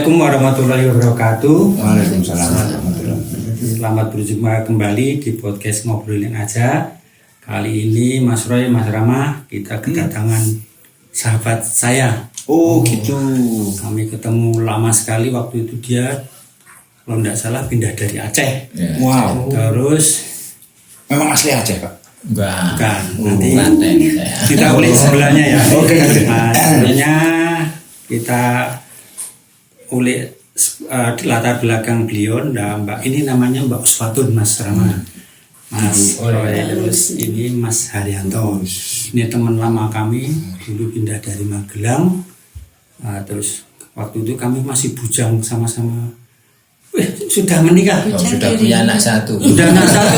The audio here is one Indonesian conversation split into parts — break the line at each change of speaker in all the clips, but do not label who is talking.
Assalamualaikum warahmatullahi wabarakatuh.
Waalaikumsalam warahmatullahi wabarakatuh.
Selamat berjumpa kembali di podcast Ngobrolin Aja. Kali ini Mas Roy, Mas Rama, kita kedatangan sahabat saya.
Oh gitu.
Kami ketemu lama sekali, waktu itu dia kalau tidak salah pindah dari Aceh.
Wow.
Terus
Memang asli Aceh, Pak?
bukan, nanti
Klaten saya.
kita ulik sebelahnya ya.
Oke.
Nah, sebelumnya kita ulik latar belakang beliau. Nah, Mbak ini namanya Mbak Usfatun, Mas Rama. Mas Roy, terus ini Mas Haryanto. Ini teman lama kami, dulu pindah dari Magelang. Nah, terus waktu itu kami masih bujang sama-sama. Sudah menikah.
Oh, sudah punya anak satu.
Sudah anak satu.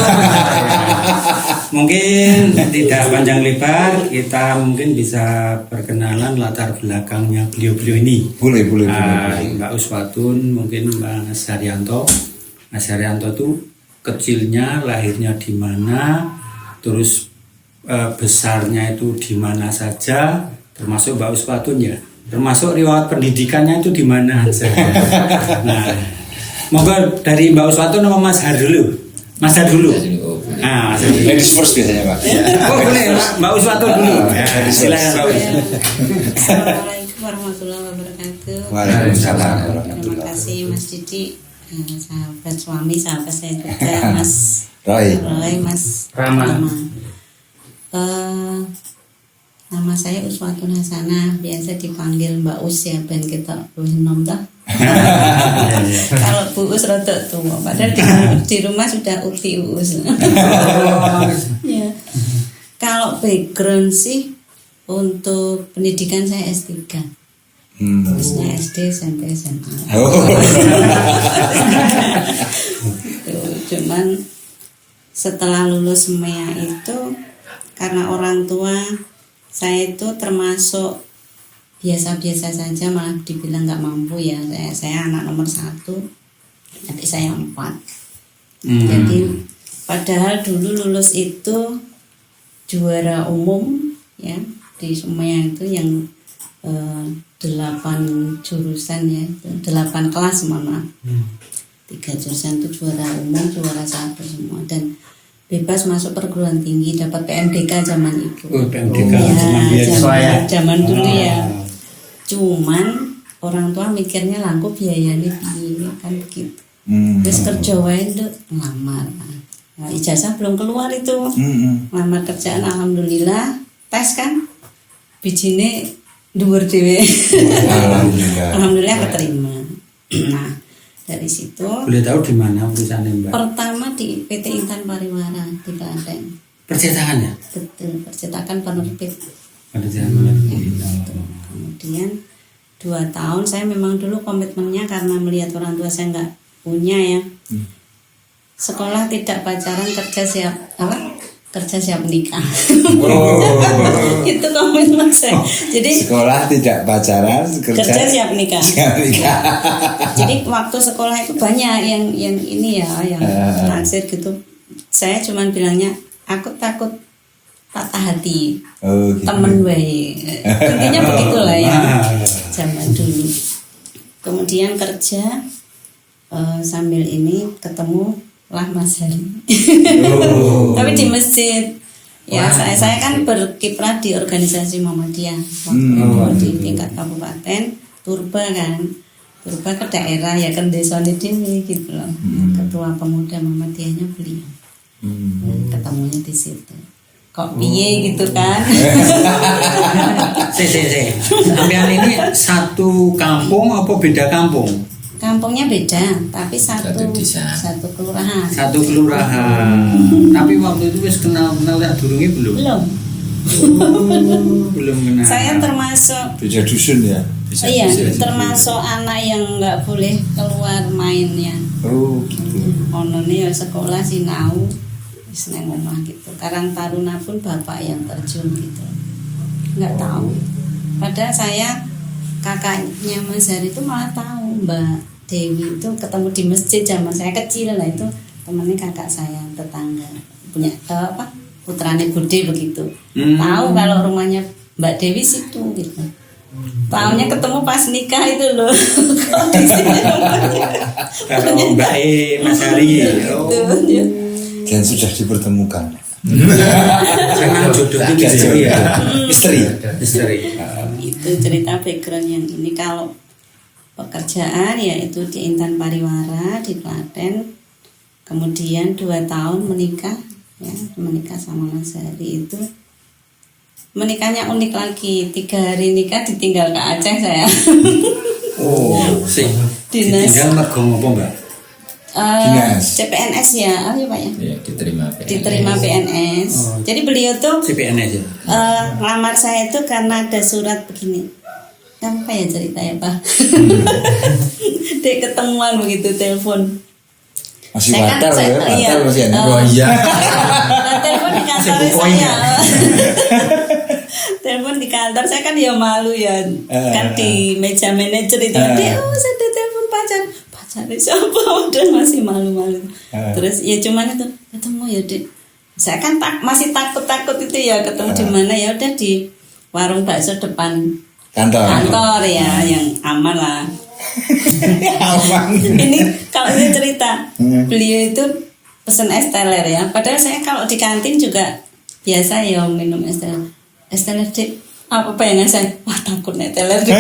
Mungkin tidak panjang lebar, kita mungkin bisa perkenalan latar belakangnya beliau-beliau ini.
Boleh.
Mbak Uswatun, mungkin Mas Haryanto. Mas Haryanto itu kecilnya lahirnya di mana, terus besarnya itu di mana saja, termasuk Mbak Uswatun ya. Termasuk riwayat pendidikannya itu di mana saja. Nah, monggo dari Mbak Uswatun sama Mas Har dulu. Mas Har dulu. Nah, Mas Har dulu.
Ladies first biasanya, Pak.
Oh boleh, Mbak Uswatun dulu. Ya, silakan Mbak Uswatun.
Assalamualaikum warahmatullahi wabarakatuh.
Waalaikumsalam
Terima
warahmatullahi
kasih Mas Didi, sahabat suami, sahabat saya juga Mas
Roy.
Mas
Rama.
Nama saya Uswatun Hasanah, biasa dipanggil Mbak Us ya, ben kita nom dah. Kalau Bu Us rada tua, padahal di rumah sudah uti Us. Ya. Kalau background sih untuk pendidikan saya S3. Terusnya SD, SMP, SMA. Cuman setelah lulus SMEA itu karena orang tua saya itu termasuk biasa-biasa saja, malah dibilang nggak mampu ya. Saya anak nomor 1, adik saya 4. Jadi padahal dulu lulus itu juara umum ya di SMEA itu yang 8 jurusan ya, 8 kelas mana, 3 jurusan itu juara umum, juara 1 semua, dan bebas masuk perguruan tinggi, dapat PMDK zaman itu.
PMDK
zaman dulu ya. Cuman orang tua mikirnya langkah biayanya piye kan begitu. Terus kerja wae nduk ngelamar. Nah, ijazah belum keluar itu. Ngelamar kerjaan alhamdulillah, tes kan bijine dhuwur dhewe. Alhamdulillah keterima. Nah, dari situ
Boleh tahu di mana perusahaannya Mbak?
pertama di PT Intan Pariwara di Klaten.
Percetakan ya?
Betul, percetakan penerbit.
Pada zaman
Kemudian 2 tahun saya memang dulu komitmennya karena melihat orang tua saya nggak punya ya. Sekolah tidak pacaran, kerja siap nikah. Itu komitmen saya. Jadi
Sekolah tidak pacaran,
kerja siap nikah.
nikah.
Jadi waktu sekolah itu banyak yang ini ya, yang naksir gitu. Saya cuman bilangnya aku takut patah hati.
Oh, gitu.
Temen wae. Intinya begitulah ya. Zaman dulu. Kemudian kerja sambil ini ketemu lah Mas Hari. Tapi di masjid. Ya, saya kan berkiprah di organisasi Muhammadiyah waktu itu di tingkat kabupaten, Turba kan. Turba ke daerah ya ke desa ini gitu loh. Ketua pemuda Muhammadiyahnya beliau. Ketemunya di situ. Kok piye gitu kan?
Sampean ini satu kampung apa beda kampung?
Kampungnya beda, tapi satu
desa.
satu kelurahan.
Satu kelurahan. Tapi waktu itu wis kenal ya durunge belum?
Belum.
Belum kenal.
Saya termasuk
Beda dusun ya.
iya, termasuk anak yang nggak boleh keluar main ya.
Oh gitu.
Ono nih ya sekolah sinau wis nang omah gitu. Karang Taruna pun bapak yang terjun gitu. Nggak tahu. Padahal saya kakaknya Mas Hari itu malah tahu Mbak Dewi itu ketemu di masjid zaman saya kecil lah, itu temannya kakak saya tetangga punya putrane Bude begitu. Tahu kalau rumahnya Mbak Dewi situ gitu. Tahunnya ketemu pas nikah itu loh. Kok di sini nomornya?
Kalau Mbak Mas Hari. Oh.
Gitu.
Dan sudah dipertemukan.
Karena jodoh itu misteri ya.
Misteri.
Misteri.
Itu cerita background yang ini. Kalau pekerjaan yaitu di Intan Pariwara di Klaten, kemudian 2 tahun menikah ya, menikah sama Mas Hari itu. Menikahnya unik lagi, 3 hari nikah ditinggal ke Aceh saya.
Oh, sih.
Dinas.
Tinggal mergo ngopo, Mbak?
Dinas.
CPNS ya, ya Pak ya.
Ya, diterima PNS.
Diterima PNS.
Oh.
Jadi beliau tuh
CPNS ya.
ngelamar saya itu karena ada surat begini. Apa ya cerita ya Pak? Dek ketemuan begitu telepon.
Masih
Saya kan-
watal
saya-
ya,
iya.
watal masih ada.
Oh iya.
Nah, telepon di kantor
Sebut
saya.
poinnya.
Telepon di kantor saya kan ya malu ya. Kan di meja manajer itu. Dek, oh saya ada telepon pacar siapa? Udah masih malu-malu. Terus ya cuman itu ketemu ya Dek. Saya kan masih takut itu ya ketemu di mana ya udah di warung bakso depan kantor ya yang aman lah.
Aman.
Ini kalau saya cerita beliau itu pesen es teler ya. Padahal saya kalau di kantin juga biasa ya minum es teler. Es teler Dek, apa bayangan saya? Wah takut nih teler Dek.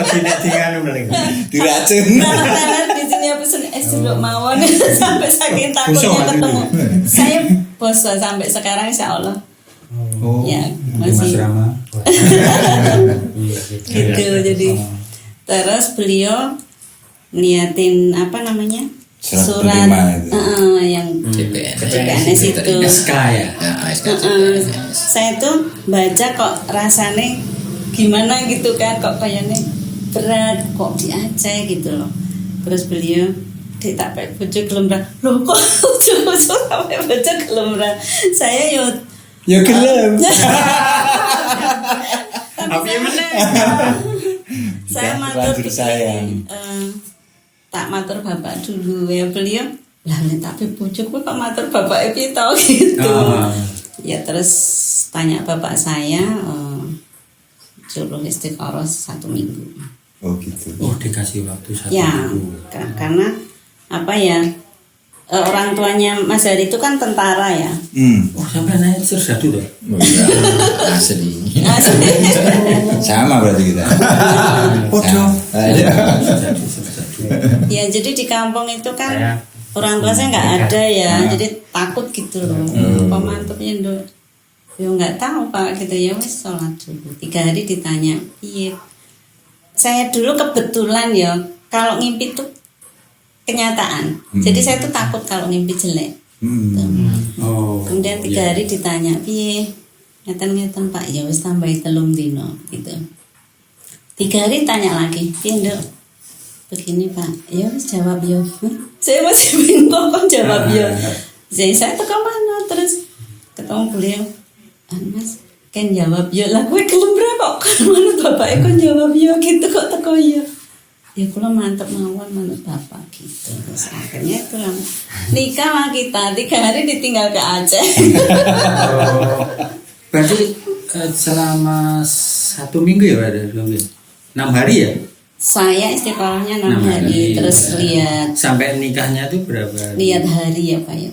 Nanti sampai
Diracun.
kalau teler di sini ya pesen es jeruk mawon sampai saking takutnya ketemu. Saya bosan sampai sekarang insya Allah.
Oh.
Ya
Mas
masih
Rama.
gitu jadi terus beliau niatin apa namanya
Surat penerima itu.
yang
CPNS
itu.
SK ya.
Ya, SK
Heeh.
CPNS.
Saya tuh baca kok rasanya gimana gitu kan kok kayaknya berat kok di Aceh gitu loh. Terus beliau tak pakai baju gelembra loh kok ujung-ujung sampai baju gelembra saya yuk
Ya gelem.
tapi saya matur
Terlanjur sayang.
tak matur bapak dulu ya beliau lah tapi pucuk kok matur bapak itu gitu. Ya terus tanya bapak saya suruh istiqoroh 1 minggu.
Oh gitu.
Oh, dikasih waktu 1
Ya
minggu.
karena apa ya orang tuanya Mas Hari itu kan tentara ya.
Oh, sampai naik sersadu tuh.
Oh, iya. Asli.
Sama berarti kita.
Podo.
Ya jadi di kampung itu kan orang tua saya nggak ada ya, jadi takut gitu loh. Pemantupnya Nduk, ya nggak tahu Pak gitu ya wes sholat dulu. 3 hari ditanya, iya. Saya dulu kebetulan ya kalau ngimpi tuh kenyataan. Jadi saya tuh takut kalau ngimpi jelek.
Oh.
Kemudian 3 hari ditanya, piye? Ngeten-ngeten Pak, ya wis tambahi 3 dino gitu. 3 hari tanya lagi, piye Nduk? Begini Pak, ya wis jawab ya. Saya masih bingung kok jawab ya. Jadi saya tuh kemana terus ketemu beliau, Mas kan jawab ya lah gue kelembra kok kan manut bapak kan jawab ya gitu kok teko ya. Ya kula mantep mawon manut bapak gitu. Terus akhirnya itu lah nikah lah kita 3 hari ditinggal ke Aceh.
Berarti selama 1 minggu ya ada 6 hari ya?
Saya istiqorohnya 6
6
hari terus lihat
sampai nikahnya tuh berapa hari?
lihat hari ya Pak ya.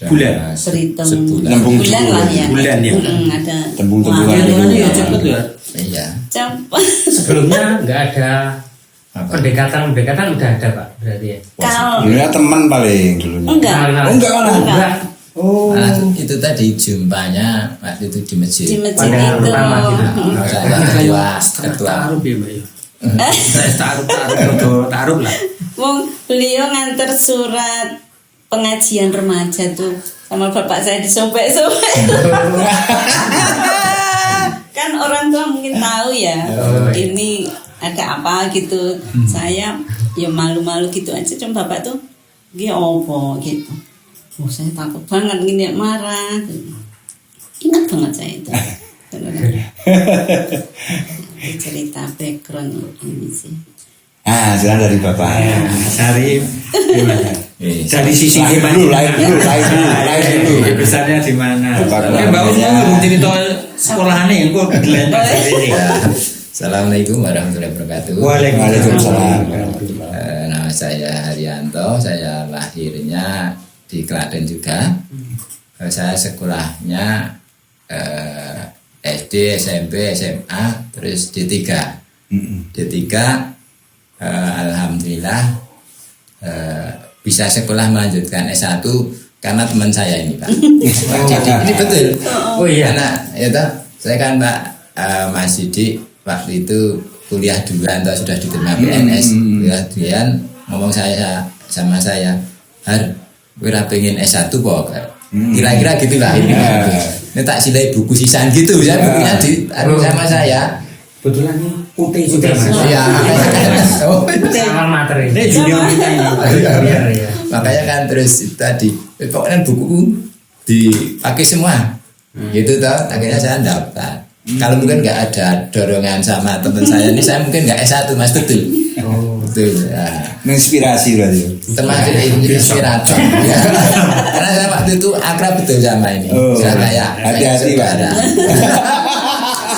Bulan?
Berhitung
Sebulan.
bulan lah ya.
Bulan ya?
Ada
Tembung-tembungan.
Hitungannya ya cepet ya.
Iya.
cepat.
Sebelumnya nggak ada
Apa?
pendekatan udah ada Pak berarti ya.
Kalau
Dulunya teman paling dulunya.
enggak
Nah,
Oh enggak malah.
enggak.
Oh.
Nah, itu tadi jumpanya waktu itu di masjid.
di masjid
Pandangan
itu
pertama gitu.
Saya
Setelah
ketua.
taruh ya Mbak ya? Taruh lah.
Wong beliau nganter surat pengajian remaja tuh sama bapak saya disobek-sobek. Kan orang tua mungkin tahu ya ini ada apa gitu. Saya ya malu-malu gitu aja cuma bapak tuh dia opo gitu. Oh saya takut banget gini marah. Ingat banget saya itu. Cerita background ini sih.
Ah, jalan dari bapak.
Sarif. Gimana? Dari sisi
lahir dulu.
Besarnya di mana?
Bapak
Oke, Mbak Us mau cerita sekolahannya yang kok dilempar ini.
Ya. Assalamualaikum warahmatullahi wabarakatuh.
Waalaikumsalam.
Nama saya Haryanto, saya lahirnya di Klaten juga. Saya sekolahnya SD, SMP, SMA, terus D3. D3 alhamdulillah bisa sekolah melanjutkan S1 karena teman saya ini, Pak. Jadi ini betul.
Oh iya.
Karena ya toh, saya kan Pak Mas Didi waktu itu kuliah duluan atau sudah diterima PNS. Kuliah duluan ngomong saya sama saya, "Har, ora pengen S1 kok." Kira-kira gitulah ini. Ini tak silai buku sisaan gitu ya, bukunya di sama saya.
Kebetulan ini putih juga Mas.
Iya. Oh,
Sama materi.
Ini junior kita ini.
Iya.
makanya kan terus itu tadi pokoknya buku dipakai semua gitu toh, akhirnya saya daftar. Kalau mungkin nggak ada dorongan sama teman saya ini, saya mungkin nggak S1 Mas, betul. Betul ya.
Menginspirasi berarti.
Termasuk inspirator ya. Karena saya waktu itu akrab betul sama ini. Saya kayak
hati-hati Pak.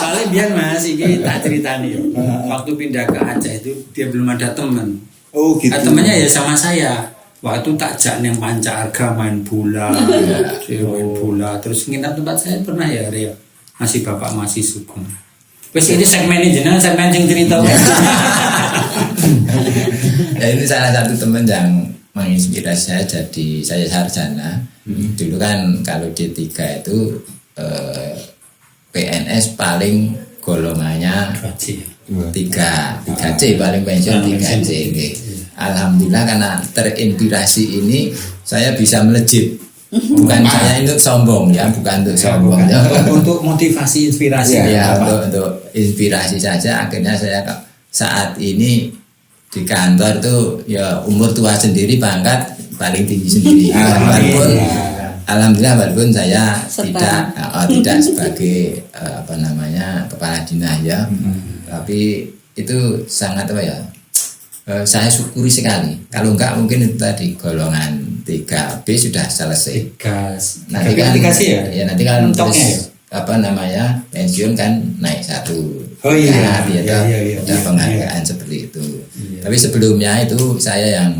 Soalnya biar Mas, ini tak ceritani ya. Waktu pindah ke Aceh itu dia belum ada teman.
Oh gitu.
Temannya ya sama saya. Waktu tak jak yang Pancarga main bola, main bola. Terus nginap tempat saya pernah ya, Ria. Masih bapak masih Sugeng. Wes ini segmen ini jenengan segmen yang cerita.
Ya ini salah satu teman yang menginspirasi saya jadi saya sarjana. Dulu kan kalau D3 itu PNS paling golongannya 3C paling pensiun 3C. Alhamdulillah karena terinspirasi ini saya bisa melejit. Bukan saya untuk sombong ya, bukan untuk sombong ya.
Untuk motivasi inspirasi
Ya, untuk inspirasi saja. Akhirnya saya saat ini di kantor tuh ya umur tua sendiri, pangkat paling tinggi sendiri. Alhamdulillah walaupun saya tidak sebagai kepala dinas ya, tapi itu sangat saya syukuri sekali. Kalau enggak mungkin itu tadi golongan 3B sudah selesai. Nanti kan nanti kan terus pensiun kan naik 1.
Oh iya.
Ada penghargaan seperti itu. Tapi sebelumnya itu saya yang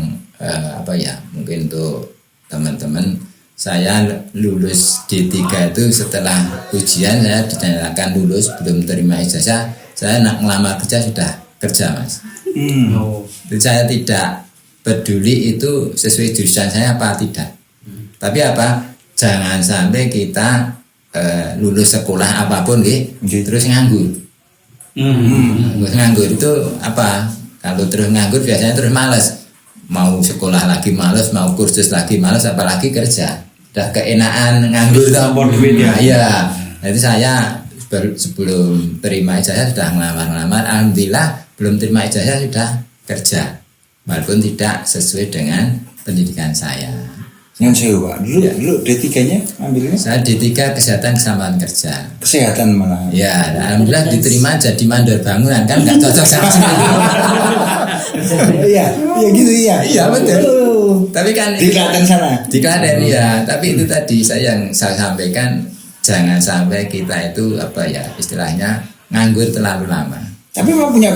mungkin untuk teman-teman, saya lulus D3 itu setelah ujian saya dinyatakan lulus, belum terima ijazah, saya nak ngelamar kerja sudah kerja Mas. Jadi saya tidak peduli itu sesuai jurusan saya apa tidak. Tapi jangan sampai kita lulus sekolah apapun terus nganggur. Nganggur itu kalau terus nganggur biasanya terus malas. Mau sekolah lagi malas, mau kursus lagi malas, apalagi kerja. Udah keenaan nganggur duit ya. Iya. Jadi saya sebelum terima ijazah sudah ngelamar. Alhamdulillah belum terima ijazah sudah kerja, walaupun tidak sesuai dengan pendidikan saya.
Yang saya Pak, dulu D3-nya ambilnya?
Saya D3 Kesehatan Keselamatan Kerja.
Kesehatan malah.
Ya, alhamdulillah diterima jadi mandor bangunan, kan nggak cocok sama sekali.
Iya gitu ya.
Iya betul. Tapi kan
Di Klaten sana.
Di Klaten ya, tapi itu tadi saya sampaikan, jangan sampai kita itu istilahnya nganggur terlalu lama.
Tapi Pak punya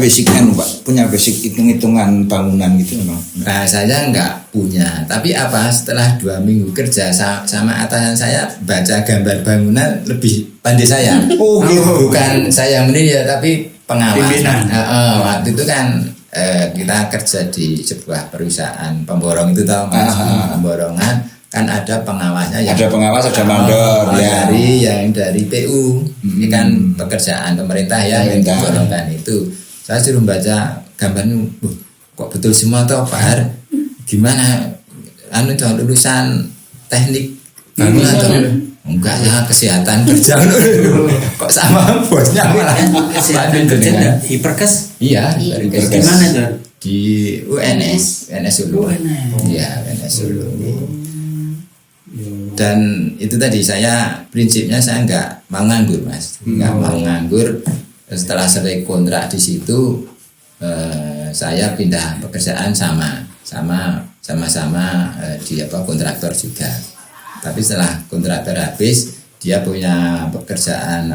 basic kan Pak, punya basic hitung-hitungan bangunan gitu memang.
Nah saya nggak punya, tapi setelah 2 minggu kerja sama atasan saya baca gambar bangunan lebih pandai saya.
Oh gitu.
Bukan saya yang menilai tapi pengawasan. Waktu itu kan kita kerja di sebuah perusahaan pemborong itu tahu Mas, pemborongan. Kan ada pengawasnya
Ada pengawas, ada mandor ya.
Dari PU. Ini kan pekerjaan pemerintah ya yang diborongkan itu. Saya suruh baca gambarnya, kok betul semua toh Pak Har? Gimana? Lulusan teknik bangunan toh? Enggak ya, kesehatan kerja. Kok sama bosnya malah
Kesehatan kerja Hiperkes?
Iya,
Di mana tuh?
Di UNS Solo. Iya, UNS Solo. Dan itu tadi saya prinsipnya saya nggak mau nganggur Mas, nggak mau nganggur. Setelah selesai kontrak di situ saya pindah pekerjaan sama sama-sama di kontraktor juga. Tapi setelah kontraktor habis, dia punya pekerjaan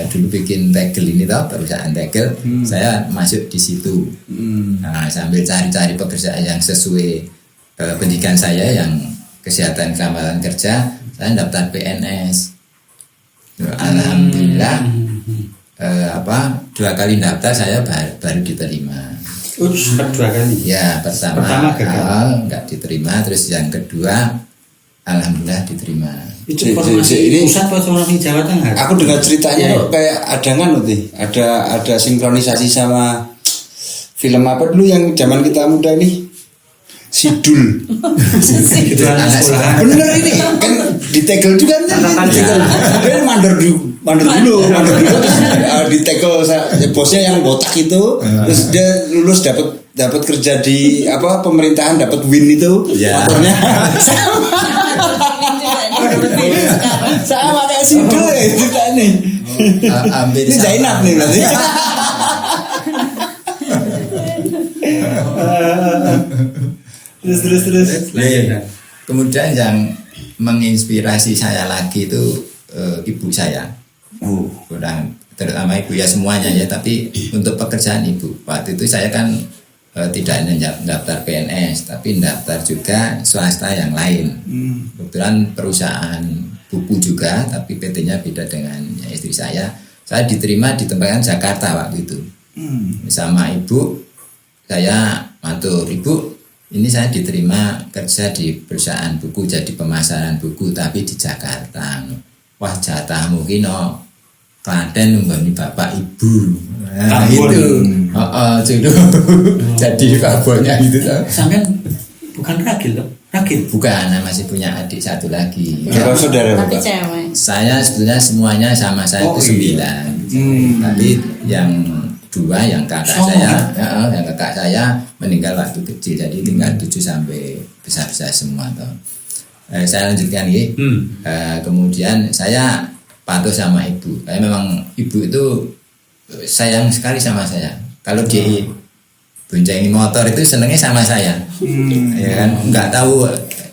dulu bikin tegel ini toh, perusahaan tegel. Saya masuk di situ. Nah, sambil cari-cari pekerjaan yang sesuai pendidikan saya yang kesehatan keselamatan kerja, saya daftar PNS. Alhamdulillah 2 kali daftar saya baru diterima.
Sempat 2 kali.
Ya, pertama
gagal,
nggak diterima, terus yang kedua alhamdulillah diterima.
Itu formasi
ini
pusat atau di Jawa Tengah?
Aku dengar ceritanya kayak ada sinkronisasi sama film apa dulu yang zaman kita muda ini, Sidul.
Itu anak sekolah.
Bener ini kan ditegel juga kan? Dia mandor dulu terus ditegel bosnya yang botak itu, terus dia lulus dapat kerja di pemerintahan, dapat win itu motornya. Sama kayak Sidul ya itu kan nih.
Hampir
Ini Zainab nih berarti. Terus.
Kemudian yang menginspirasi saya lagi itu ibu saya. Kurang terutama ibu ya semuanya ya, tapi untuk pekerjaan ibu. Waktu itu saya kan tidak hanya daftar PNS, tapi daftar juga swasta yang lain. Kebetulan perusahaan buku juga, tapi PT-nya beda dengan istri saya. Saya diterima di tempatan Jakarta waktu itu. Sama ibu, saya matur, "Ibu, ini saya diterima kerja di perusahaan buku, jadi pemasaran buku, tapi di Jakarta." "Wah, jatahmu kino Klaten nunggoni bapak ibu." Nah, itu. Jadi babonnya gitu.
Sampai bukan Ragil loh. Ragil.
Bukan, masih punya adik satu lagi.
Berapa saudara
Tapi
Bapak?
cewek.
Saya sebetulnya semuanya sama saya itu 9. Tapi yang 2 yang kakak yang kakak saya meninggal waktu kecil, jadi tinggal 7 sampai besar-besar semua toh. Saya lanjutkan ya. Kemudian saya patuh sama ibu. Saya memang ibu itu sayang sekali sama saya. Kalau dia boncengin motor itu senengnya sama saya. Ya kan, nggak tahu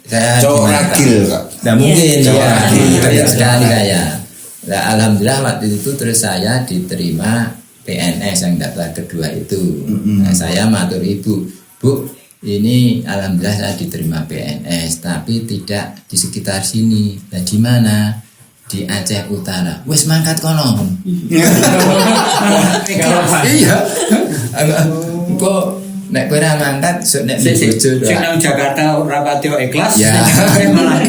saya
Cowok Ragil Kak.
Nggak mungkin
Cowok
ya,
Ragil.
banyak sekali saya. Nah, alhamdulillah waktu itu terus saya diterima PNS yang daftar kedua itu. Nah, saya matur ibu, "Bu, ini alhamdulillah saya diterima PNS, tapi tidak di sekitar sini." "Nah, di mana?" "Di Aceh Utara." "Wes mangkat kono." Iya. Kok nek kowe ra mangkat sok nek bojo
Sing nang Jakarta ora patio ikhlas.
ya
malah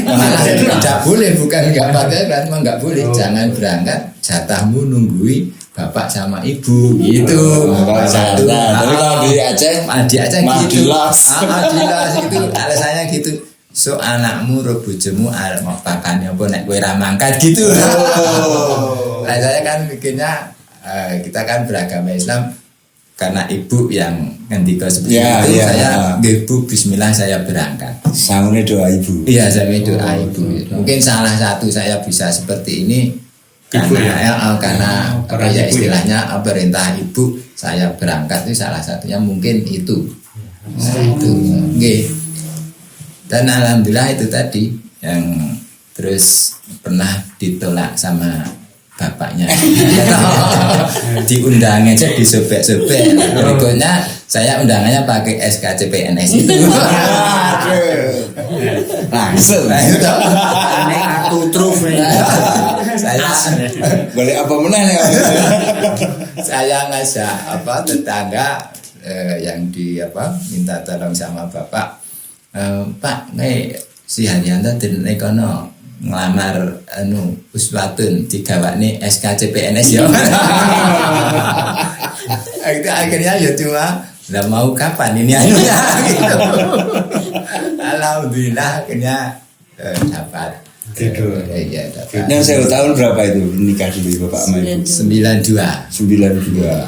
tidak boleh, bukan nggak pakai kan, nggak boleh. Jangan berangkat, jatahmu nunggui bapak sama ibu gitu. Satu.
Tapi kalau di Aceh,
Di Aceh gitu.
Madilas.
Madilas itu alasannya gitu. "So anakmu ro bojomu arep mau pakane apa nek kowe ra mangkat gitu." Nah, saya kan bikinnya kita kan beragama Islam, karena ibu yang ngendika seperti itu, saya ibu bismillah saya berangkat.
Sangune doa ibu.
Iya, saya doa ibu. Mungkin salah satu saya bisa seperti ini karena apa ya istilahnya perintah ibu saya berangkat itu salah satunya mungkin itu. Nah, itu. Oke. Dan alhamdulillah itu tadi yang terus pernah ditolak sama bapaknya. Diundang aja disobek-sobek. Berikutnya saya undangannya pakai SKCPNS itu.
Langsung.
aneh aku truf
Saya
Boleh apa meneh nih?
saya ngajak tetangga yang minta tolong sama bapak. "Pak, nih si Haryanto dene kono ngelamar uswatun digawakne SKCPNS ya." Itu akhirnya ya cuma lah mau kapan ini anunya gitu. Alhamdulillah akhirnya dapat. Iya, dapat.
Yang saya tahun berapa itu nikah dulu Bapak sama Ibu?
92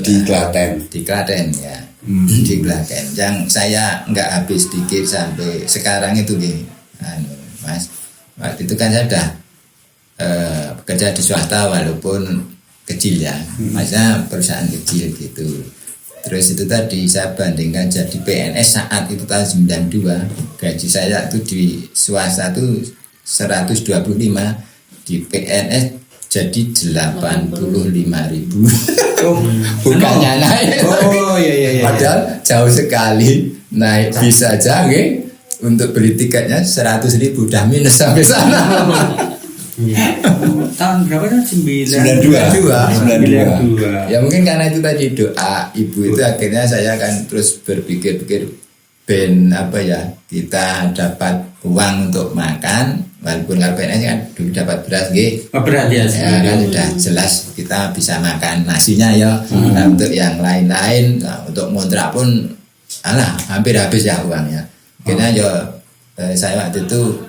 di Klaten.
Di Klaten ya. Di Klaten. Yang saya nggak habis pikir sampai sekarang itu nih, Mas. Waktu itu kan saya sudah bekerja di swasta walaupun kecil ya, maksudnya perusahaan kecil gitu. Terus itu tadi saya bandingkan jadi PNS saat itu tahun 92, gaji saya itu di swasta itu 125, di PNS jadi 85.000. Bukannya naik.
Oh iya.
Padahal jauh sekali naik bis saja nggih. Untuk beli tiketnya 100.000 udah minus sampai sana.
Tahun berapa kan?
92.
Ya mungkin karena itu tadi doa ibu itu akhirnya saya kan terus berpikir-pikir ben apa ya, kita dapat uang untuk makan walaupun kalau PNS kan dulu dapat beras nggih.
Berat ya.
Ya kan sudah jelas kita bisa makan nasinya ya. Nah, untuk yang lain-lain, nah, untuk ngontrak pun hampir habis ya uangnya. Akhirnya saya waktu itu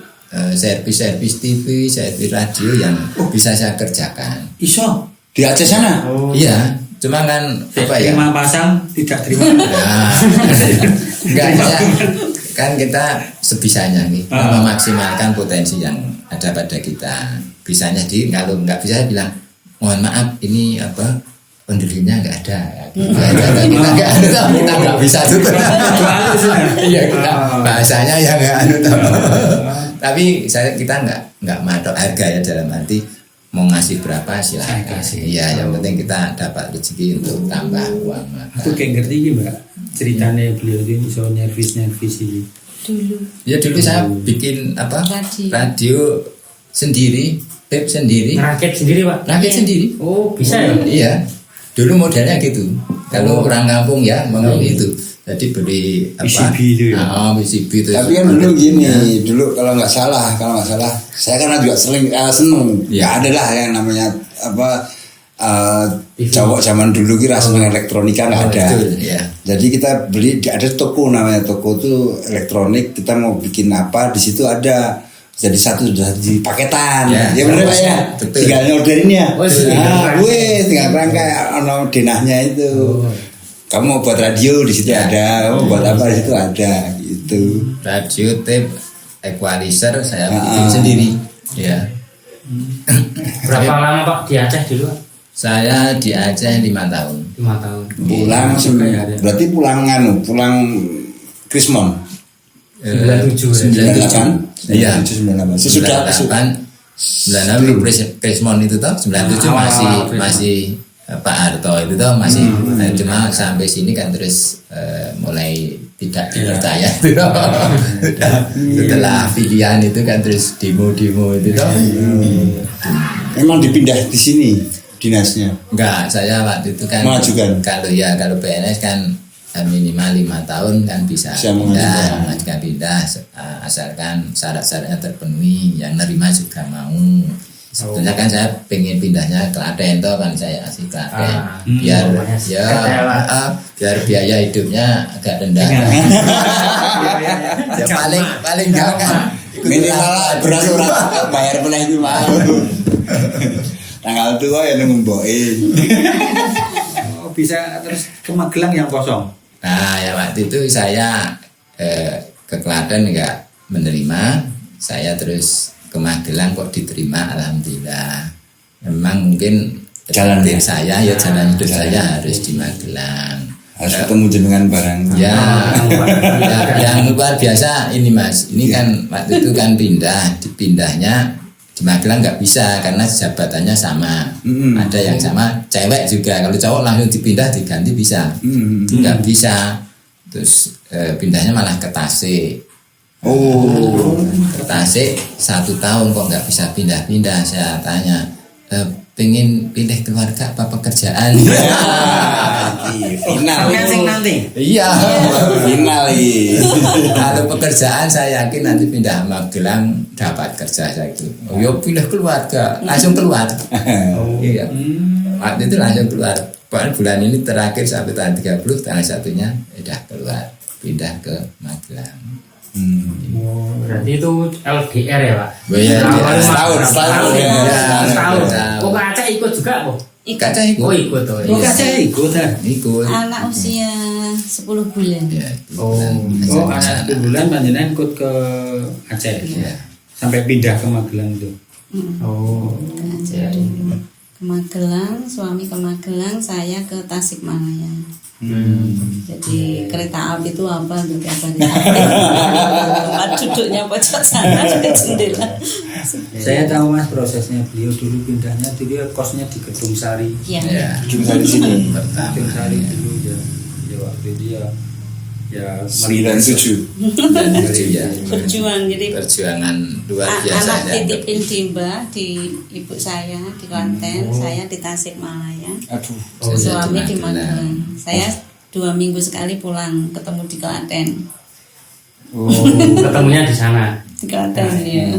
servis TV, servis radio yang bisa saya kerjakan.
Iso
Di Aceh sana.
Iya, cuma kan apa ya?
terima pasang tidak terima.
Nah, enggak ya. Kan kita sebisanya nih memaksimalkan potensi yang ada pada kita. Bisanya kalau nggak bisa bilang mohon maaf ini apa pendirinya nggak ada. Kita nggak bisa juga. Iya kita bahasanya ya nggak ada. Tapi kita nggak matok harga ya, dalam arti mau ngasih berapa silahkan. Iya, yang penting kita dapat rezeki untuk tambah uang.
Aku kayak ngerti ini Mbak, ceritanya beliau ini soal nervis ini.
Dulu.
Ya dulu saya bikin apa? Radio sendiri, tape sendiri,
Ngerakit sendiri Pak.
rakit sendiri.
Oh bisa ya.
Iya, dulu modelnya gitu. Kalau orang kampung ya memang itu. Jadi beli apa?
PCB itu ya?
PCB itu.
Tapi kan dulu gini, dulu kalau nggak salah, saya karena juga seneng, ya ada lah yang namanya apa cowok zaman dulu kira seneng elektronika nggak ada.
Betul, ya.
Jadi kita beli, ada toko namanya, toko itu elektronik, kita mau bikin apa di situ ada. Jadi satu sudah di paketan, ya benar Pak ya.
Betul.
Tinggal orderin ya.
Oh,
Tinggal rangkai ono denahnya itu. Kamu mau buat radio di situ ada, kamu buat apa di situ ada, gitu.
Radio, tape, equalizer saya bikin sendiri. Ya.
Berapa lama Pak di Aceh dulu Pak?
Saya di Aceh 5 tahun.
5 tahun.
Pulang, berarti pulang Krismon.
97.
98.
Iya.
98. Sesudah
98 Krismon itu toh 97 masih Pak Harto itu toh masih cuma sampai sini kan terus mulai tidak dipercaya itu toh. Setelah pilihan itu kan terus demo itu toh.
Memang dipindah di sini dinasnya.
Enggak, saya waktu itu kan
Mengajukan.
kalau PNS kan minimal 5 tahun kan bisa pindah, mengajukan pindah asalkan syarat-syaratnya terpenuhi, yang nerima juga mau. Sebenarnya kan saya pengen pindahnya ke Klaten toh kan, saya asli Klaten biar biar biaya hidupnya agak rendah. Ya paling enggak kan
Minimal beras ora bayar pula itu mahal. Tanggal tua ya ngomboin.
Oh, bisa terus ke Magelang yang kosong.
Nah ya waktu itu saya ke Klaten enggak menerima, saya terus ke Magelang kok diterima, alhamdulillah. Memang mungkin
Jalan
hidup saya ya jalan hidup saya harus di Magelang.
Harus ketemu dengan barang.
Ya, yang luar biasa ini Mas. Ini kan waktu itu kan dipindahnya di Magelang nggak bisa karena jabatannya sama. Ada yang sama cewek juga. Kalau cowok langsung dipindah diganti bisa. Nggak bisa. Terus pindahnya malah ke Tasik. Ke Tasik 1 tahun kok nggak bisa pindah-pindah. Saya tanya, pengen pindah keluarga apa pekerjaan?
Final
nanti.
Iya.
Final ini.
Kalau pekerjaan saya yakin nanti pindah Magelang dapat kerja saya itu. Oh ya pindah keluarga, langsung keluar. Iya. Waktu itu langsung keluar. Bulan ini terakhir sampai tanggal 30, tanggal 1-nya udah keluar, pindah ke Magelang.
Berarti itu LDR ya Pak?
Setahun.
Kok Kak Aceh ikut juga kok?
Kaca ikut.
Oh ikut tuh.
Oh, Aceh ikut kan?
Ikut.
Anak usia 10 bulan.
Ya,
Oh, anak 1 bulan panjenengan ikut ke Aceh.
Iya.
Sampai pindah ke Magelang itu.
Oh.
Ke Magelang, suami ke Magelang, saya ke Tasikmalaya. Jadi kereta api itu apa gitu apa tempat duduknya pojok sana dekat jendela.
Saya tahu mas prosesnya beliau dulu pindahnya dia kosnya di Gedung Sari.
Iya.
Ya,
Cuma di sini.
Gedung Sari dulu ya waktu dia ya
97.
ya.
Berjuang jadi
Perjuangan luar biasa
anak
ya.
titipin di Mbah di ibu saya di Klaten, saya di Tasikmalaya,
Aduh.
suami di
Magelang.
Magelang. Saya 2 minggu sekali pulang ketemu di Klaten.
Oh, ketemunya di sana.
Di Klaten ya.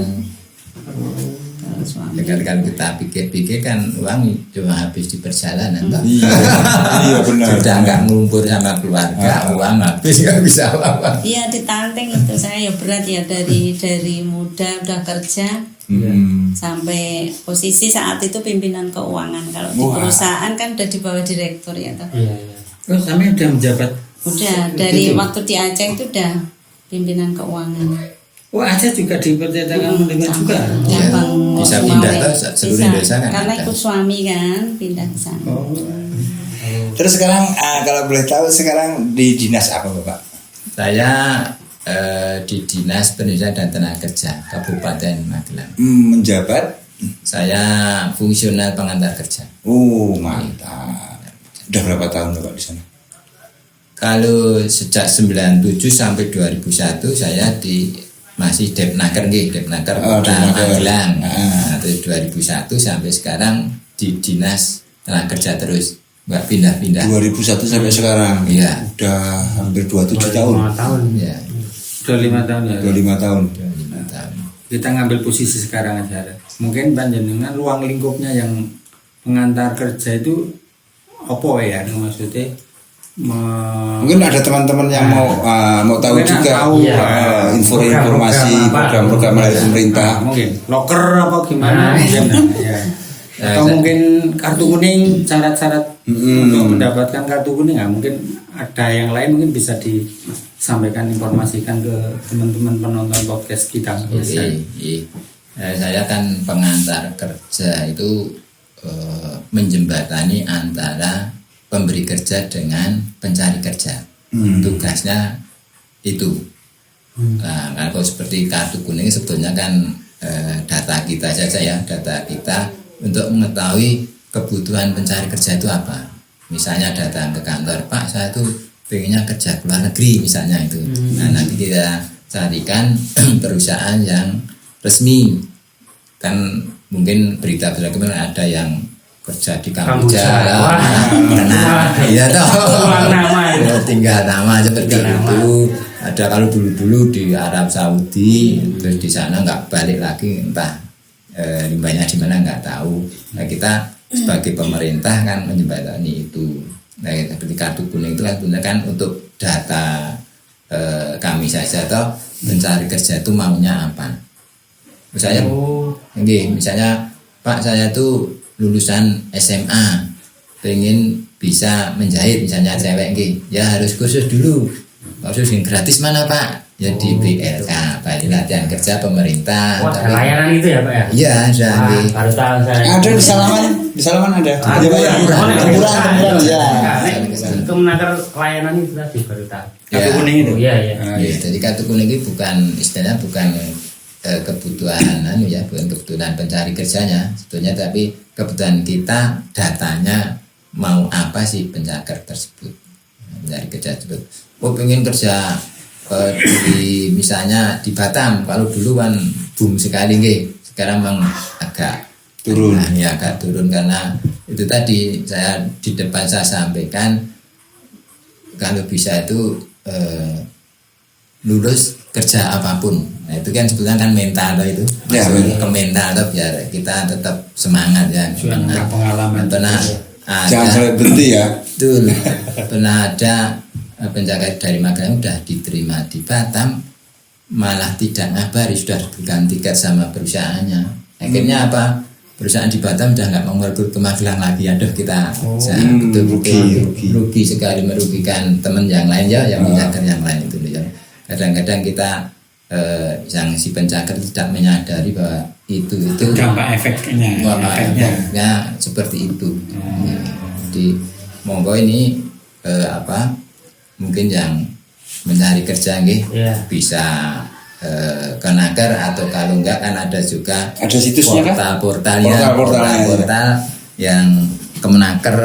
Kalau suami.
Ya kan kalau kita pikir-pikir kan uang cuma habis di perjalanan toh.
Iya benar.
Sudah nggak ngumpul sama keluarga, uang habis nggak bisa apa-apa.
Iya di Tanteng itu saya ya berat ya dari muda udah kerja sampai posisi saat itu pimpinan keuangan. Kalau di
Wah.
perusahaan kan udah di bawah direktur ya toh.
Iya, iya.
Oh, kami udah menjabat.
Udah dari waktu di Aceh itu udah pimpinan keuangan.
Oh Aceh juga dipercayakan dengan juga.
Cabang
Bisa
Mawai.
pindah ke seluruh
Bisa.
Indonesia kan
Karena
ada.
ikut suami kan pindah ke sana.
Terus sekarang kalau boleh tahu sekarang di dinas apa Bapak?
Saya di Dinas Pendidikan dan Tenaga Kerja Kabupaten Magelang.
Menjabat.
Saya fungsional pengantar kerja.
Oh mantap. Udah berapa tahun Bapak di sana?
Kalau sejak 97 sampai 2001 saya masih Depnaker nggih, Depnaker
Oh,
Kota
Depnaker.
Magelang. Nah, dari 2001 sampai sekarang di Dinas Tenaga Kerja terus, nggak pindah-pindah.
2001 sampai sekarang.
Iya.
Udah hampir 27 tahun.
5 tahun.
Ya,
Sudah 5 tahun ya.
25 tahun.
5 tahun.
Kita ngambil posisi sekarang aja. Mungkin panjenengan ruang lingkupnya yang pengantar kerja itu apa ya maksudnya?
Mungkin ada teman-teman yang mau tahu
Mungkin
juga
tahu,
informasi program-program dari pemerintah.
Mungkin loker apa gimana
Nah.
mungkin ya. Atau mungkin kartu kuning syarat-syarat untuk mendapatkan kartu kuning mungkin ada yang lain mungkin bisa disampaikan informasikan ke teman-teman penonton podcast kita.
Saya kan pengantar kerja itu menjembatani antara pemberi kerja dengan pencari kerja. Tugasnya itu. Nah, kalau seperti kartu kuning sebetulnya kan data kita saja ya, data kita untuk mengetahui kebutuhan pencari kerja itu apa. Misalnya datang ke kantor, Pak saya tuh pengennya kerja ke luar negeri misalnya itu. Nah nanti kita carikan perusahaan yang resmi. Kan mungkin berita kemarin ada yang kerja di Kamboja lah, iya toh, tinggal nama seperti itu. Ada kalau dulu di Arab Saudi, terus di sana nggak balik lagi, entah limbahnya di mana nggak tahu. Nah kita sebagai pemerintah kan menjembatani itu. Nah seperti kartu kuning itu kan sebenarnya kan untuk data kami saja toh mencari kerja itu maunya apa. Misalnya Pak saya tuh lulusan SMA pengen bisa menjahit misalnya cewek ya harus kursus dulu. Kursus yang gratis mana Pak? Ya di BLK, Badan Latihan Kerja Pemerintah.
Wah, ada layanan itu ya Pak ya?
Iya, ada.
Baru tahu saya.
Ada di Salaman ada.
Ada
Pak, ya. Murah ya.
Itu menakar layanan itu tadi baru tahu.
Kartu kuning itu.
Iya, iya.
Jadi kartu kuning itu bukan istilahnya bukan kebutuhan bukan kebutuhan pencari kerjanya sebetulnya, tapi kebutuhan kita datanya mau apa sih pencari tersebut, mencari kerja tersebut. Pengen kerja di misalnya di Batam, kalau dulu kan boom sekali sekarang memang agak
turun.
Agak turun karena itu tadi saya di depan saya sampaikan kalau bisa itu lulus kerja apapun. Nah itu kan sebetulnya kan mental itu,
Ya,
ke mental atau biar kita tetap semangat ya.
Semangat pengalaman.
Pernah
Jangan sampai berhenti ya.
betul. Pernah ada penjaga dari Magelang udah diterima di Batam, malah tidak ngabarin sudah bukan tiket sama perusahaannya. Akhirnya apa? Perusahaan di Batam udah nggak mau merekrut ke Magelang lagi. Aduh kita rugi sekali, merugikan teman yang lain ya, yang penjaga yang lain itu ya. Kadang-kadang kita yang si pencaker tidak menyadari bahwa itu
dampak efeknya
seperti itu. Jadi monggo ini mungkin yang mencari kerja nggih
Iya.
bisa ke Naker, atau kalau enggak kan ada juga
Ada situsnya kan?
portal-portalnya,
Portal-portalnya,
portal yang Kemenaker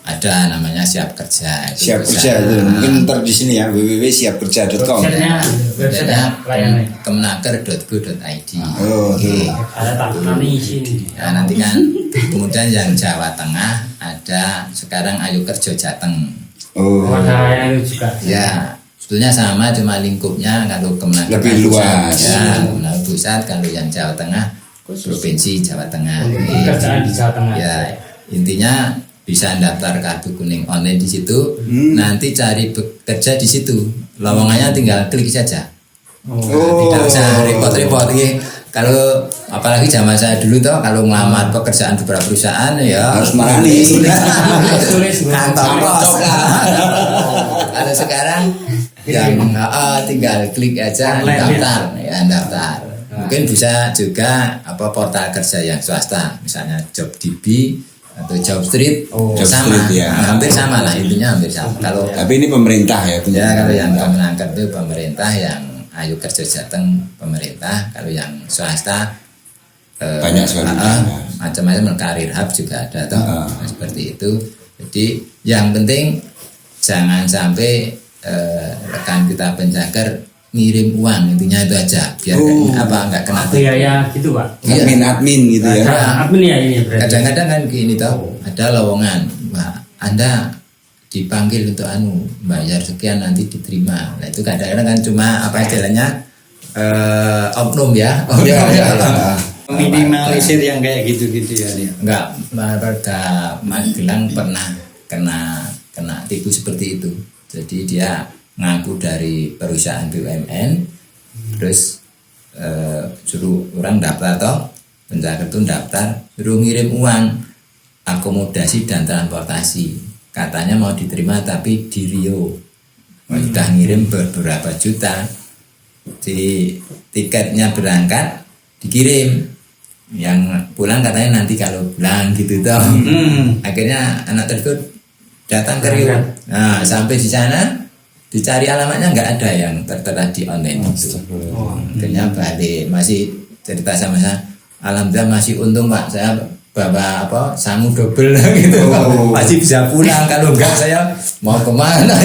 ada namanya Siap Kerja. Itu
Siap
bisa.
kerja itu mungkin ntar di sini ya www.siapkerja.com.
Websitenya
Websitenya
layannya.
kemenaker.go.id.
Oh, oke.
Ada tak nanti isi.
Ya, nanti kan kemudian yang Jawa Tengah ada sekarang Ayo Kerja Jateng.
Oh,
Ada yang juga.
Ya, sebetulnya sama, cuma lingkupnya kalau Kemenaker
Lebih luas.
Ya, Kemenaker Pusat, kalau yang Jawa Tengah Provinsi Jawa Tengah.
Pekerjaan di Jawa Tengah.
Ya, intinya bisa daftar kartu kuning online di situ. Nanti cari bekerja di situ. Lowongannya tinggal klik saja. Tidak usah repot-repot. Kalau apalagi zaman saya dulu toh, kalau ngelamar pekerjaan beberapa perusahaan ya
harus marani.
Tulis
kantor pos. Kalau sekarang yang tinggal klik aja
Online,
daftar, ya daftar. Mungkin bisa juga portal kerja yang swasta, misalnya JobDB atau JobStreet. Sama,
JobStreet, ya.
hampir sama lah, intinya hampir sama. Kalau
tapi ini pemerintah ya.
ya kalau yang Kemenaker itu pemerintah, yang Ayo Kerja Jateng pemerintah, kalau yang swasta
Banyak sekali.
macam-macam, Karir Hub juga ada toh. Seperti itu. Jadi yang penting jangan sampai rekan kita penjagar ngirim uang, intinya itu aja, biar nggak kena
biaya gitu Pak.
Admin gitu ya.
Nah, admin ya ini berarti.
kadang-kadang kan gini toh, ada lowongan, Mbak, Anda dipanggil untuk bayar sekian nanti diterima. Nah itu kadang-kadang kan cuma istilahnya oknum ya.
Minimalisir yang kayak gitu-gitu ya.
Enggak, warga Magelang pernah kena tipu seperti itu. Jadi dia ngaku dari perusahaan BUMN, terus suruh orang daftar toh, penjaga itu daftar, suruh ngirim uang akomodasi dan transportasi. Katanya mau diterima tapi di Rio. Sudah ngirim beberapa juta. Di tiketnya berangkat dikirim, yang pulang katanya nanti kalau pulang gitu toh. Akhirnya anak tersebut datang ke Rio. Nah, sampai di sana dicari alamatnya nggak ada yang tertera di online itu. Akhirnya balik, masih cerita sama saya, alhamdulillah masih untung Pak, saya bawa sangu double gitu. Masih bisa pulang, kalau enggak saya mau kemana?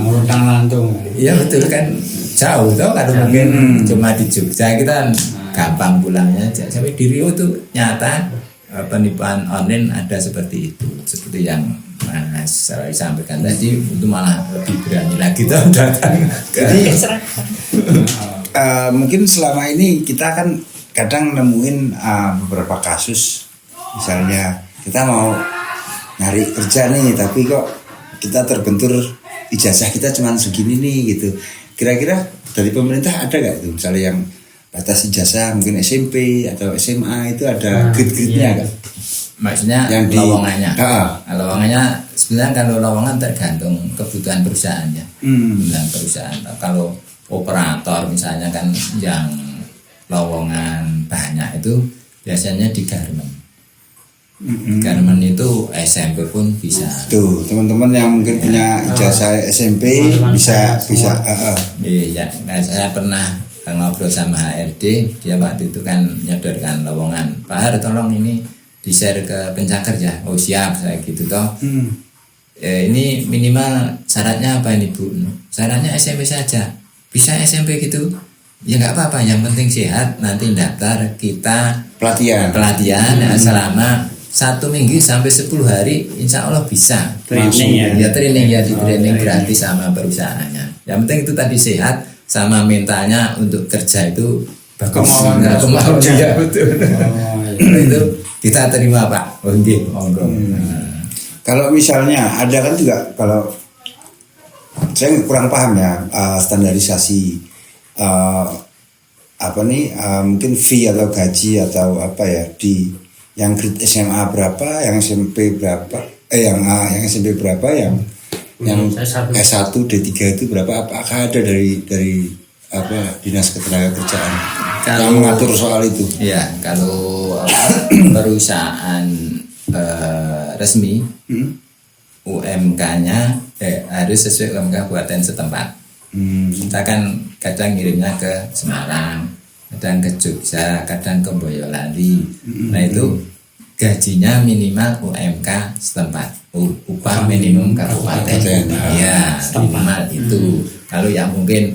Ngurutang lantung.
Iya betul kan, jauh toh, kalau mungkin cuma di Jogja kita gampang pulangnya aja. Sampai di Rio tuh nyata penipuan online ada seperti itu, seperti yang Mas Rai sampaikan tadi, itu malah lebih berani lagi tuh datang.
Jadi mungkin selama ini kita kan kadang nemuin beberapa kasus, misalnya kita mau nyari kerja nih, tapi kok kita terbentur ijazah kita cuma segini nih gitu. Kira-kira dari pemerintah ada nggak itu, misalnya yang batas ijazah mungkin SMP atau SMA itu ada grade-grade-nya nggak?
Maksudnya
Yang di-
lowongannya.
Ah.
Lowongannya sebenarnya kalau lowongan tergantung kebutuhan perusahaannya. Kebutuhan perusahaan. Kalau operator misalnya kan yang lowongan banyak itu biasanya di garmen. Garmen itu SMP pun bisa.
Tuh teman-teman yang mungkin punya ijazah SMP bisa.
Iya, nah, saya pernah ngobrol sama HRD, dia waktu itu kan menyodorkan lowongan. Pak Har, tolong ini di-share ke pencaker ya. Oh siap, saya gitu toh. Ini minimal syaratnya apa ini Bu? Syaratnya SMP saja. Bisa SMP gitu? Ya nggak apa-apa, yang penting sehat. Nanti daftar kita
Pelatihan.
ya, selama 1 minggu sampai 10 hari, insya Allah bisa.
Training
Ya training ya, di training gratis sama perusahaannya. Yang penting itu tadi sehat, sama mentalnya untuk kerja itu bagus. Kemauan dia betul. Itu kita terima Pak. Oh nggih, monggo.
Kalau misalnya ada kan juga, kalau saya kurang paham ya standarisasi mungkin fee atau gaji atau apa ya di yang grade SMA berapa, yang SMP berapa, yang SMP berapa, yang S1 D3 itu berapa, apakah ada dari Dinas Ketenagakerjaan yang mengatur soal itu?
Ya, kalau perusahaan resmi UMK-nya harus sesuai UMK kabupaten setempat. Kita kan kadang ngirimnya ke Semarang, kadang ke Jogja, kadang ke Boyolali. Nah itu gajinya minimal UMK setempat, upah minimum kabupaten. Ya minimal itu. Kalau yang mungkin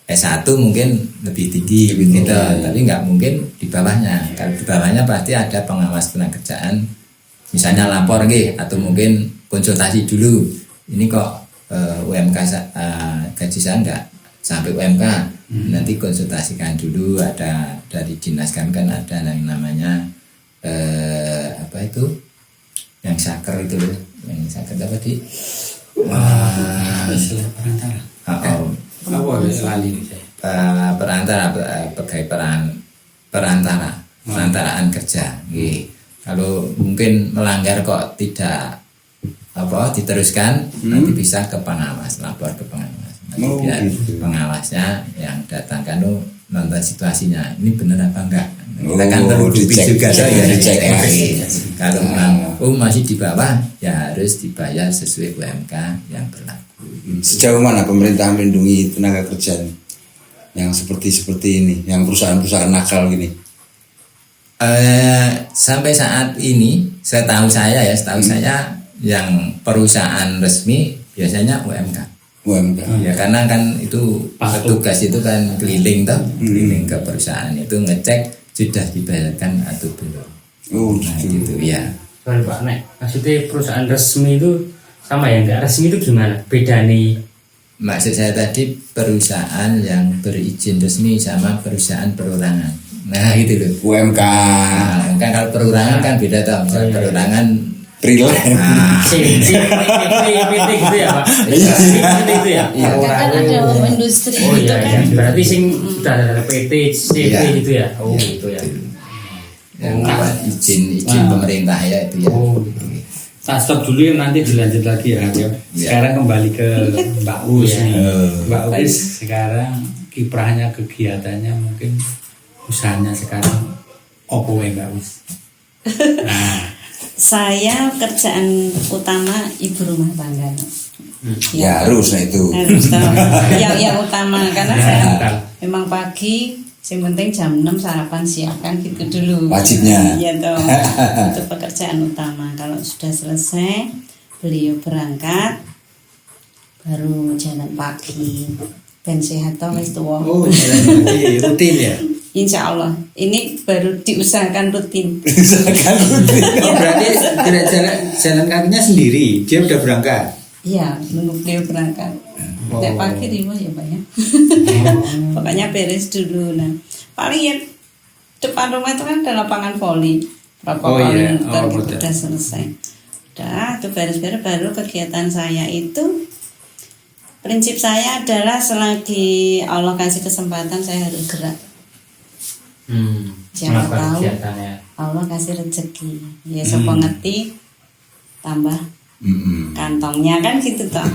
S1 mungkin lebih tinggi gitu, tapi nggak mungkin di bawahnya. Kalau di bawahnya pasti ada pengawas tenaga kerjaan, misalnya lapor atau mungkin konsultasi dulu. Ini kok UMK gaji saya nggak sampai UMK, nanti konsultasikan dulu. Ada dari dinas kami kan ada yang namanya apa itu yang saker itu loh, yang saker apa sih? Perantaraan kerja. Kalau mungkin melanggar kok tidak diteruskan, nanti bisa ke pengawas, lapor ke pengawas. Nanti biar pengawasnya yang datangkan nonton situasinya, ini benar apa enggak. Kita kan tertutupi juga dicek lagi. Kalau memang masih di bawah, ya harus dibayar sesuai UMK yang berlaku.
Sejauh mana pemerintah melindungi tenaga kerja yang seperti ini, yang perusahaan-perusahaan nakal gini?
Sampai saat ini, setahu saya yang perusahaan resmi biasanya UMK. Ya karena kan itu petugas itu kan keliling ke perusahaan itu ngecek sudah dibayarkan atau belum. Gitu ya.
Soal Pak Nek, maksudnya perusahaan resmi itu sama ya, enggak resmi itu gimana? Beda nih.
Maksud saya tadi perusahaan yang berizin resmi sama perusahaan perorangan. Nah gitu loh.
UMK.
Nah, kan kalau perorangan kan beda tuh. Misalnya perorangan
freelance.
PT gitu ya Pak. PT itu ya.
Kan ada industri gitu kan.
Berarti sudah ada PT, CP gitu ya. Oh gitu ya.
Izin pemerintah ya itu ya.
Saya stop dulu ya, nanti dilanjut lagi ya. Sekarang kembali ke Mbak Us nih. Mbak Us sekarang kiprahnya, kegiatannya mungkin usahanya sekarang opo ya Mbak Us? Nah,
saya kerjaan utama ibu rumah tangga.
Ya harus itu.
Harus yang utama karena saya memang pagi, yang penting jam 6 sarapan siapkan gitu dulu.
Wajibnya.
Iya toh. Itu pekerjaan utama. Kalau sudah selesai, beliau berangkat, baru jalan pagi. Ben sehat toh wis tuwa.
oh jalan pagi rutin ya?
Insya Allah, ini baru diusahakan rutin.
Oh, berarti tidak jalan kakinya sendiri, dia udah berangkat.
Iya, nunggu beliau berangkat. Tiap pagi riwa ya Pak ya. Pokoknya beres dulu. Nah, paling ya depan rumah itu kan ada lapangan voli. Berapa kali muter gitu udah selesai. Udah, itu beres-beres baru kegiatan saya itu. Prinsip saya adalah selagi Allah kasih kesempatan saya harus gerak. Siapa tahu Allah kasih rezeki. Ya siapa ngerti tambah kantongnya kan gitu toh.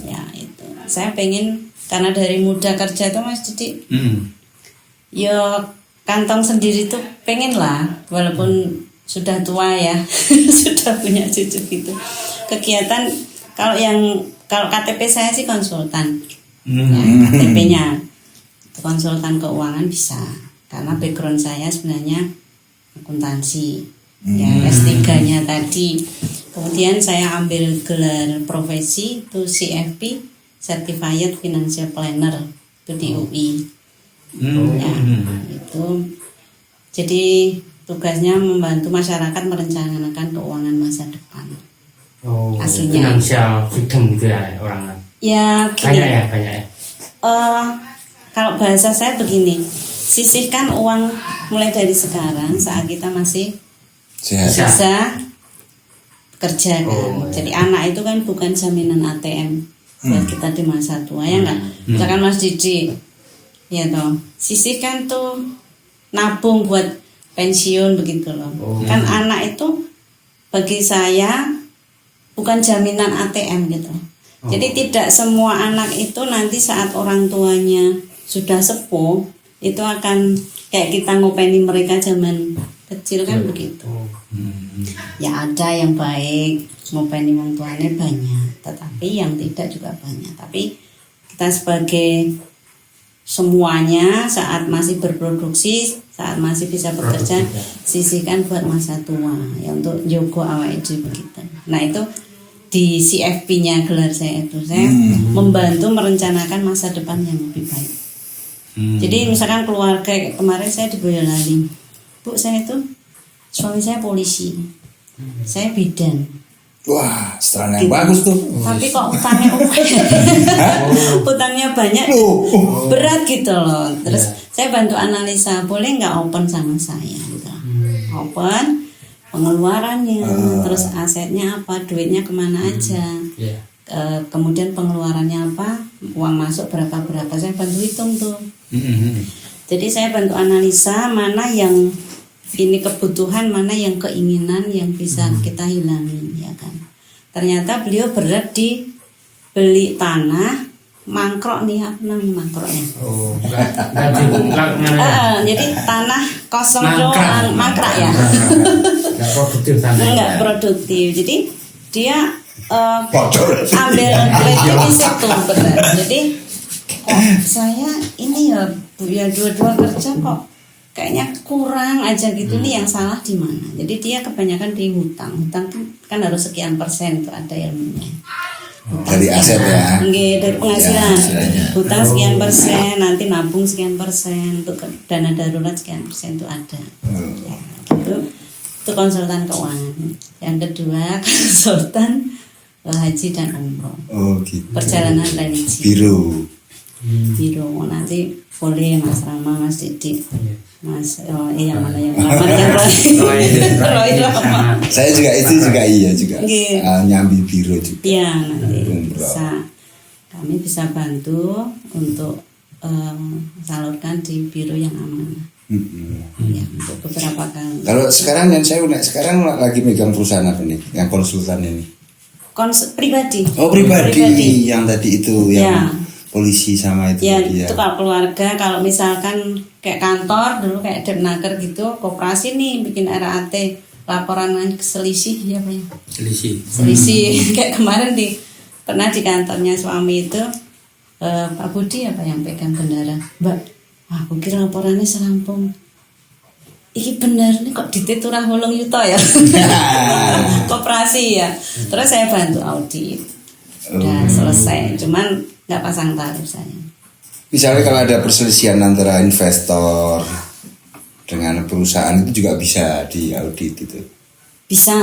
Ya itu. Saya pengen karena dari muda kerja itu Mas Didi. Ya kantong sendiri tuh pengen lah walaupun sudah tua ya. Sudah punya cucu gitu. Kegiatan kalau KTP saya sih konsultan. Ya, KTP-nya konsultan keuangan bisa. Karena background saya sebenarnya akuntansi, ya S3-nya tadi. Kemudian saya ambil gelar profesi itu CFP, Certified Financial Planner, itu di UI. Ya, itu. Jadi tugasnya membantu masyarakat merencanakan keuangan masa depan. Aslinya.
Financial freedom gitu ya orang.
Ya, gini.
Banyak ya.
Kalau bahasa saya begini. Sisihkan uang mulai dari sekarang saat kita masih bisa kerja kan. Jadi anak itu kan bukan jaminan ATM buat kita di masa tua ya enggak. Misalkan Mas Didi ya toh, sisihkan tuh nabung buat pensiun begitu loh. Kan anak itu bagi saya bukan jaminan ATM gitu. Jadi tidak semua anak itu nanti saat orang tuanya sudah sepuh itu akan kayak kita ngopeni mereka zaman kecil kan begitu. Ya ada yang baik, ngopeni wong tuane banyak, tetapi yang tidak juga banyak. Tapi kita sebagai semuanya saat masih berproduksi, saat masih bisa bekerja, sisihkan buat masa tua ya, untuk jogo awake dhewe begitu. Nah itu di CFP-nya gelar saya itu saya membantu merencanakan masa depan yang lebih baik. Jadi misalkan keluarga, kemarin saya di Boyolali, Bu saya itu suami saya polisi, saya bidan.
Wah, setelan yang bagus tuh.
Tapi kok utangnya utangnya banyak, berat gitu loh. Terus saya bantu analisa, boleh nggak open sama saya gitu. Open pengeluarannya, terus asetnya apa, duitnya kemana aja, kemudian pengeluarannya apa, uang masuk berapa, saya bantu hitung tuh. Jadi saya bantu analisa mana yang ini kebutuhan, mana yang keinginan yang bisa kita hilangin ya kan. Ternyata beliau berat di beli tanah mangkrok nih, apa namanya mangkroknya? Jadi tanah kosong doang, mangkrak ya.
Nggak produktif tanah.
Nggak produktif. Jadi dia ambil kredit di situ benar. Jadi kok saya ini ya Bu ya dua-dua kerja kok kayaknya kurang aja gitu nih, yang salah di mana? Jadi dia kebanyakan di hutang tuh kan harus sekian persen tuh ada ilmunya.
Dari aset ya.
Dari penghasilan.
Ya,
hutang sekian persen, nanti nabung sekian persen, untuk dana darurat sekian persen itu ada. Ya, gitu. Itu konsultan keuangan. Yang kedua konsultan haji dan umroh.
Oh gitu.
Perjalanan religi.
Biru.
Nanti boleh Mas Rama, Mas Didi, Mas yang mana yang Roy Rama.
Saya juga juga nyambi biru juga.
Iya nanti kami bisa bantu untuk salurkan di biru yang amanah. Ya, untuk beberapa kali.
Kalau sekarang yang saya sekarang lagi megang perusahaan apa nih? Yang konsultan ini?
Pribadi.
Oh pribadi. Yang tadi itu yang polisi sama itu.
Ya itu kalau keluarga, kalau misalkan kayak kantor dulu kayak Depnaker gitu, koperasi nih bikin RAT, laporan selisih ya Pak ya? Selisih. Kayak kemarin pernah di kantornya suami itu Pak Budi apa yang pegang bendara, Mbak, aku kira laporannya serampung. Iki bener nih kok dititurah 8 juta ya. Koperasi ya. Terus saya bantu audit. Udah selesai, cuman nggak pasang tarif saya.
Misalnya kalau ada perselisihan antara investor dengan perusahaan itu juga bisa diaudit itu.
Bisa.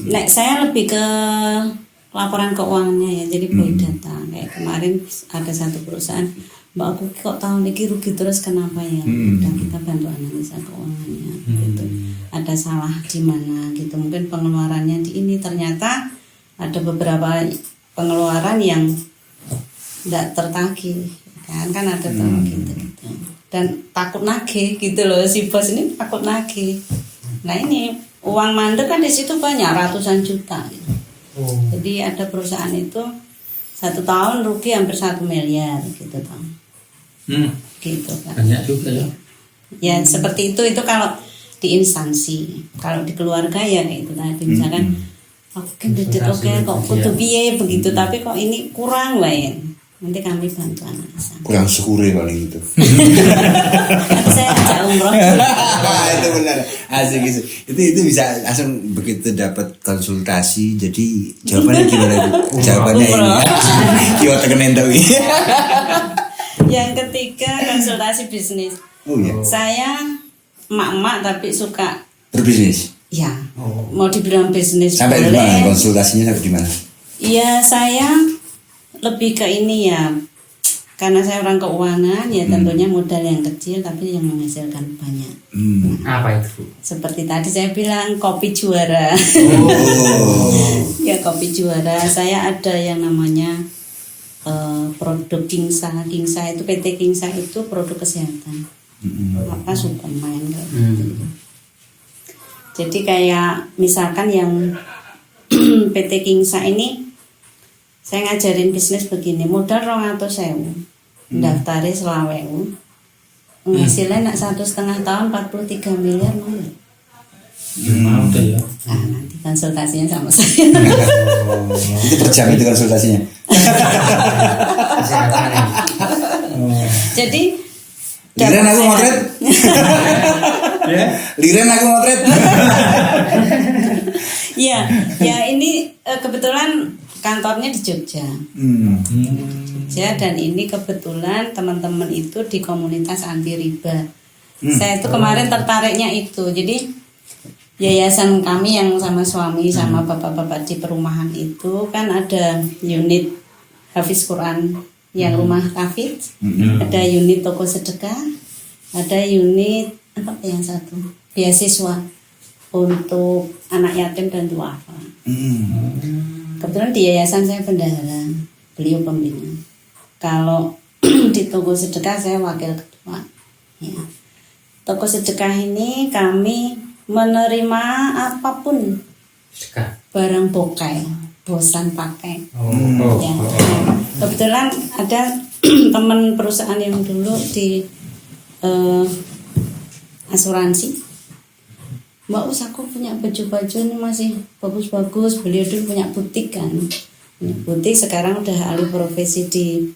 Nah, saya lebih ke laporan keuangannya ya, jadi boy data. Kayak kemarin ada satu perusahaan, Mbak aku kok tahun ini rugi terus kenapa ya? Udah kita bantu analisa keuangannya gitu. Ada salah di mana gitu. Mungkin pengeluarannya di ini, ternyata ada beberapa pengeluaran yang tidak tertagih kan ada gitu. Dan takut nagih gitu loh, si bos ini takut nagih. Nah ini uang mandek kan di situ banyak ratusan juta gitu. Jadi ada perusahaan itu 1 tahun rugi hampir 1 miliar gitu kan. Gitu kan.
Banyak juga ya.
Ya seperti itu kalau di instansi. Kalau di keluarga ya kayak itu tadi misalkan oke kok kudu piye begitu, tapi kok ini kurang lain. Nanti kami bantu analisa.
Kurang syukuri paling itu.
Nanti saya ajak umroh.
Itu benar. Asik gitu. Itu bisa langsung begitu dapat konsultasi. Jadi jawabannya gimana Bu? Jawabannya ini. Kiwa tekenen tawi.
Yang ketiga konsultasi bisnis.
Oh iya.
Saya emak-emak tapi suka
berbisnis.
Ya. Mau dibilang bisnis
sampai
boleh.
Sampai di mana konsultasinya, sampai di mana?
Iya, saya lebih ke ini ya, karena saya orang keuangan ya tentunya modal yang kecil tapi yang menghasilkan banyak.
Apa itu?
Seperti tadi saya bilang kopi juara. Ya kopi juara. Saya ada yang namanya produk Kingsa itu PT Kingsa itu produk kesehatan. Apa suplemen gitu. Jadi kayak misalkan yang PT Kingsa ini saya ngajarin bisnis begini, modal 200.000, daftari 20.000, hasilnya nak 1,5 tahun 43 miliar mana?
Mau tuh ya.
Nah, nanti konsultasinya sama saya.
Itu per jam itu konsultasinya.
Jadi
Liren aku motret.
Ya.
Liren aku motret.
ya ini kebetulan kantornya di Jogja. Jogja, dan ini kebetulan teman-teman itu di komunitas anti riba. Saya itu kemarin tertariknya itu. Jadi yayasan kami yang sama suami sama bapak-bapak di perumahan itu kan ada unit Hafiz Quran yang rumah Hafiz, ada unit toko sedekah, ada unit apa yang satu beasiswa untuk anak yatim dan duafa. Kebetulan di yayasan saya bendahara, beliau pembina. Kalau di toko sedekah saya wakil ketua. Ya. Toko sedekah ini kami menerima apapun
Sedekah.
barang bokai, bosan pakai. Ya. Kebetulan ada teman perusahaan yang dulu di asuransi. Mbak Us, aku punya baju-baju ini masih bagus-bagus. Beliau dulu punya butik kan. Butik sekarang udah alih profesi di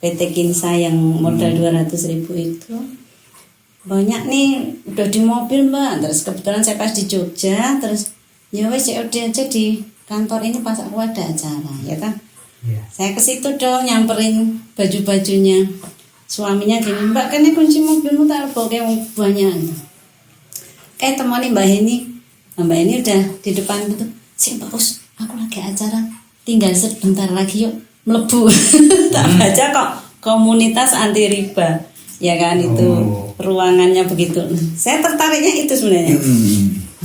PT Kinsa yang modal 200.000 itu. Banyak nih udah di mobil Mbak. Terus kebetulan saya pas di Jogja, terus ya wes COD aja di kantor ini pas aku ada acara, ya kan. Saya ke situ dong nyamperin baju-bajunya. Suaminya gini, Mbak kan ini kunci mobilmu tak bawa kayak banyak. Kayak temani Mbak Heni. Mbak Heni udah di depan gitu. Mbak Us, aku lagi acara, tinggal sebentar lagi yuk melebu. Tak baca kok komunitas anti riba. Ya kan itu ruangannya begitu. Saya tertariknya itu sebenarnya.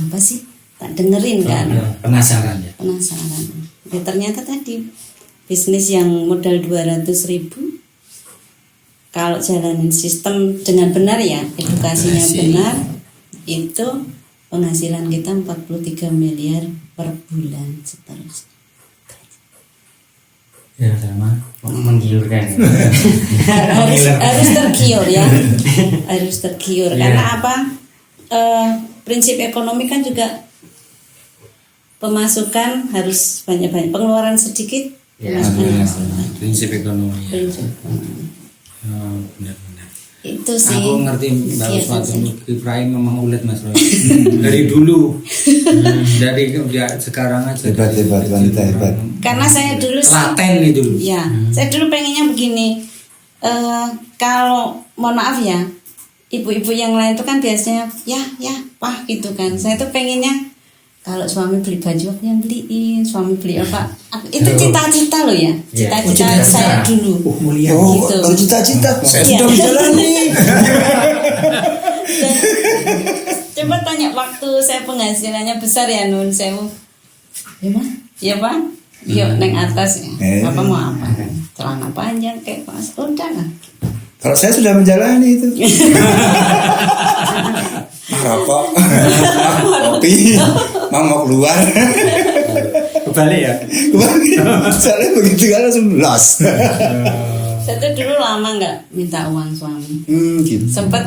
Apa sih? Tak dengerin kan.
Penasaran ya.
Penasaran. Ya, ternyata tadi bisnis yang modal 200.000 kalau jalanin sistem dengan benar ya, edukasinya benar, itu penghasilan kita 43 miliar per bulan seterusnya.
Ya sama, menggiurkan.
harus tergiur ya, harus tergiur. Karena apa? Prinsip ekonomi kan juga pemasukan harus banyak-banyak, pengeluaran sedikit.
Ya,
Prinsip ekonomi. Ya.
Prinsip ekonomi.
Oh, benar-benar.
Itu sih.
Aku ngerti Mbak
kegiatan
Uswatu
saya.
Ibrahim memang ulet Mas Roy. Dari dulu. Dari ya, sekarang aja.
Hebat wanita hebat.
Karena saya dulu
Laten itu.
ya, saya dulu pengennya begini. Kalau mohon maaf ya, ibu-ibu yang lain itu kan biasanya ya pah gitu kan. Saya tuh pengennya kalau suami beli baju aku yang beliin, suami beli apa. Itu cita-cita loh ya. Cita-cita saya dulu.
Mulia.
Gitu.
Kalau cita-cita saya
Iya.
sudah menjalani.
Coba tanya waktu saya penghasilannya besar ya Nun, saya mau ya Bang, yuk neng atas ya. Apa mau apa? Celana panjang kayak Mas, udah lah.
Kalau saya sudah menjalani itu. Rokok, kopi, mau keluar.
Kebalik ya.
Soalnya begitu kan langsung lost.
Saya tuh dulu lama nggak minta uang suami.
Gitu.
Sempet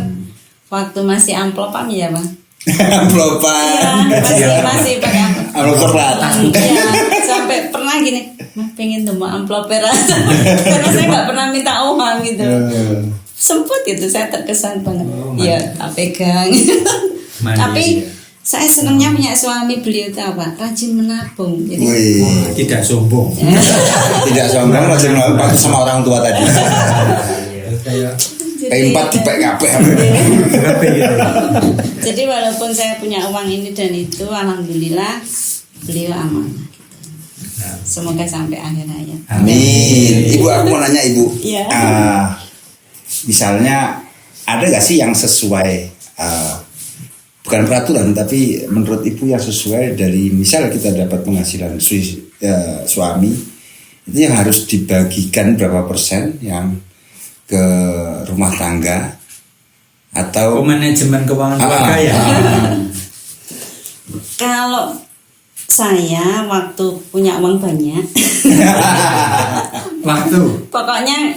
waktu masih amplopan ya Bang.
Amplopan.
Iya, masih pakai
Amplop coklat.
Iya, sampai pernah gini, pengen temu amplop karena saya nggak pernah minta uang gitu. Sempet itu saya terkesan banget. Ya, tak pegang. Tapi saya senangnya punya suami, beliau itu apa? Rajin menabung. Jadi
Tidak sombong.
Tidak sombong, rajin menabung sama orang tua tadi.
jadi-
P4 dipek kabeh.
Jadi walaupun saya punya uang ini dan itu, alhamdulillah beliau amanah. Semoga sampai akhir hayat.
Amin. Ibu, aku mau nanya Ibu.
Iya.
Misalnya ada gak sih yang sesuai, bukan peraturan tapi menurut Ibu yang sesuai dari misal kita dapat penghasilan suami itu yang harus dibagikan berapa persen yang ke rumah tangga atau
Manajemen keuangan keluarga ya.
Kalau saya waktu punya uang banyak,
Waktu.
pokoknya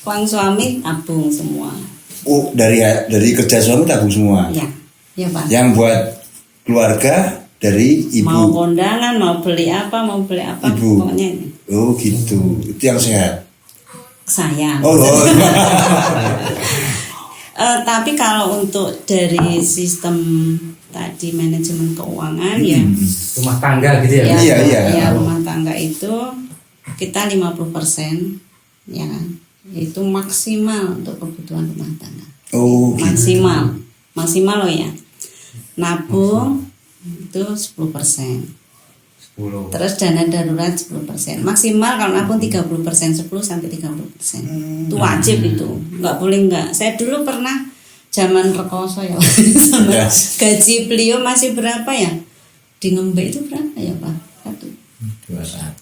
uang suami tabung semua.
dari kerja suami tabung semua.
Ya, ya Pak.
Yang buat keluarga dari ibu.
Mau kondangan, mau beli apa,
Ibu.
pokoknya ini.
Oh gitu, itu yang sehat.
Sayang.
Oh,
Tapi kalau untuk dari sistem tadi manajemen keuangan ya,
Rumah tangga gitu ya.
Iya.
rumah tangga itu kita 50% ya kan. Itu maksimal untuk kebutuhan rumah tangga.
oh gitu.
Maksimal loh ya. Nabung itu 10%.
10.
Terus dana darurat 10%. Maksimal kalau nabung 30%, 10 sampai 30%. Itu wajib itu. Enggak boleh enggak. Saya dulu pernah zaman rekoso ya. Sama
Yes.
gaji beliau masih berapa ya? Di Ngembek itu berapa ya, Pak?
200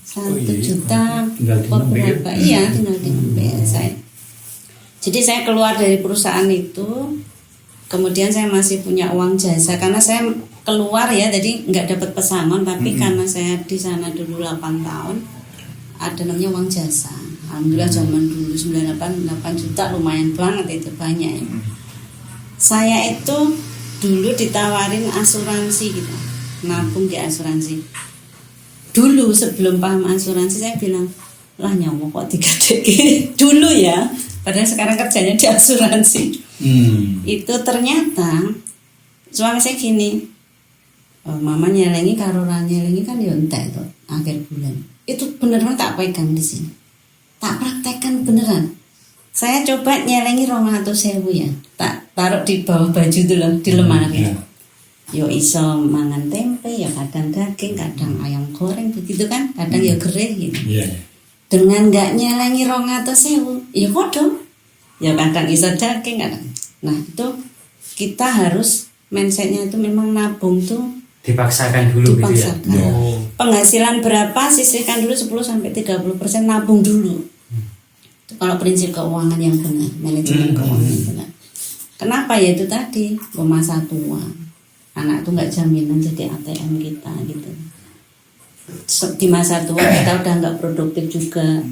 1 juta
Tinggal di
apa
Ngembek.
berapa? Iya, tinggal di Ngembek saya. Jadi saya keluar dari perusahaan itu, kemudian saya masih punya uang jasa karena saya keluar ya, jadi nggak dapat pesangon, tapi karena saya di sana dulu 8 tahun, ada namanya uang jasa. Alhamdulillah zaman dulu 8 juta lumayan banget, itu banyak ya. Saya itu dulu ditawarin asuransi gitu, nabung di asuransi. Dulu sebelum paham asuransi saya bilang, lah nyawa kok digadek dulu ya, padahal sekarang kerjanya di asuransi. Itu ternyata suami saya gini, mama nyelengi karo ra nyelengi kan ya entek tuh akhir bulan. Itu beneran tak pegang di sini, tak praktekkan beneran. Saya coba nyelengi 200.000 ya, tak taruh di bawah baju dulu di lemari. Yo iso mangan tempe, ya kadang daging, kadang ayam goreng begitu kan, kadang ya gereh gitu.
Iya.
Dengan nggak nyelengi 200.000, ya podo. Ya kadang iso daging, kadang. Nah itu kita harus mindsetnya itu memang nabung tuh
Dipaksakan dulu gitu ya.
dipaksakan.
Oh.
Penghasilan berapa sisihkan dulu 10-30% nabung dulu. Itu kalau prinsip keuangan yang benar, manajemen keuangan yang benar. Kenapa ya itu tadi, masa tua. Anak tuh nggak jaminan jadi ATM kita gitu. Di masa tua kita udah nggak produktif juga.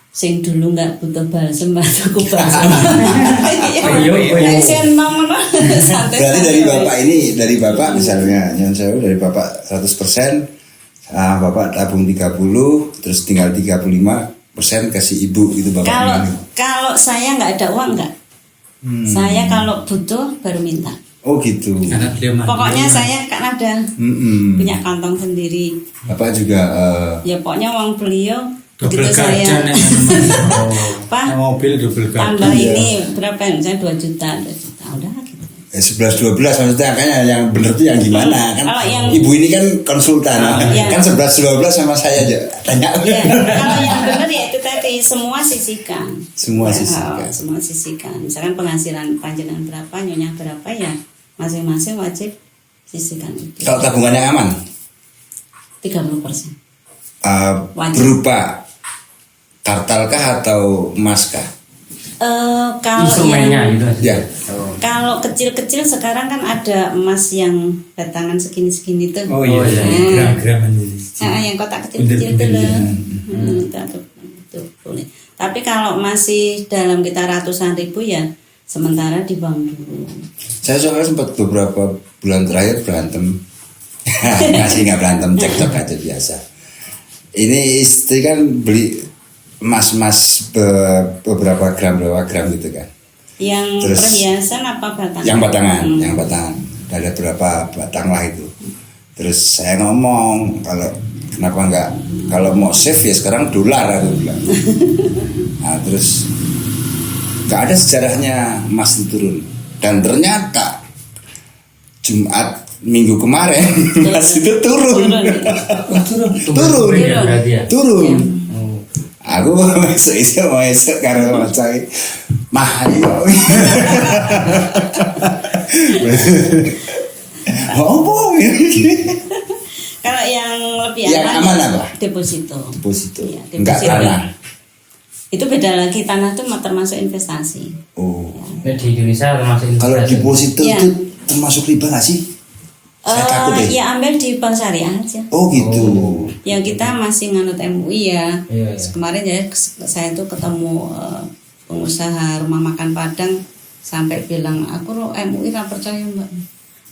Sing dulu nggak butuh balsem aku balsem. Pensiun mau
Berarti dari bapak misalnya, yang saya dari bapak 100%, bapak tabung 30, terus tinggal 35% kasih ibu gitu bapak.
Kalau saya nggak ada uang nggak. Saya kalau butuh baru minta.
Oh gitu.
Karena beliau mandiri.
Pokoknya saya kan ada punya kantong sendiri.
Bapak juga
Ya pokoknya uang beliau
double
begitu
garden
saya Pak
mobil double garden.
tambah ini berapa ya, misalnya 2 juta udah gitu.
11-12 maksudnya, makanya yang bener tuh yang gimana kan?
Kalau yang-
Ibu ini kan konsultan,
Iya.
kan 11-12 sama saya aja tanya.
Ya, kalau yang benar ya itu tadi semua sisihkan.
Semua
Ya,
sisihkan.
semua sisihkan. Misalkan penghasilan panjenengan berapa, nyonya berapa ya masing-masing wajib sisihkan itu.
Kalau tabungannya aman,
30%. Wajib.
berupa kartal kah atau emas kah?
Kalau
Instrumennya
yang,
gitu.
Ya.
kalau kecil-kecil sekarang kan ada emas yang batangan segini-segini tuh.
Oh iya,
Oh, iya.
gram-graman ini.
Yang kotak kecil-kecil itu loh. Itu boleh. Tapi kalau masih dalam kita ratusan ribu ya sementara di bank dulu.
Saya soalnya sempat beberapa bulan terakhir berantem. Masih nggak berantem, cekcok aja biasa. Ini istri kan beli emas beberapa gram gitu kan.
Yang
Terus,
perhiasan apa batangan?
Yang batangan. Ada berapa batang lah itu. Terus saya ngomong kenapa nggak, kalau mau save ya sekarang dolar aku bilang. Nah, terus nggak ada sejarahnya emas itu turun, dan ternyata Jumat minggu kemarin emas itu turun. Turun.
Ya, berarti ya.
Turun.
Oh.
Aku esok karena macam mahal. Oh,
Kalau yang lebih
Yang aman apa?
Deposito.
Deposito.
Iya,
Enggak
deposito.
tanah.
Itu beda lagi, tanah itu termasuk investasi.
Oh.
Nah, di Indonesia termasuk
Kalau
investasi.
deposito
Iya.
itu termasuk riba nggak sih? Saya takut deh.
Ya ambil di bank syariah aja.
Oh gitu.
Yang kita masih nganut MUI ya.
Iya, iya.
Kemarin ya saya tuh ketemu pengusaha rumah makan Padang sampai bilang aku MUI nggak percaya mbak.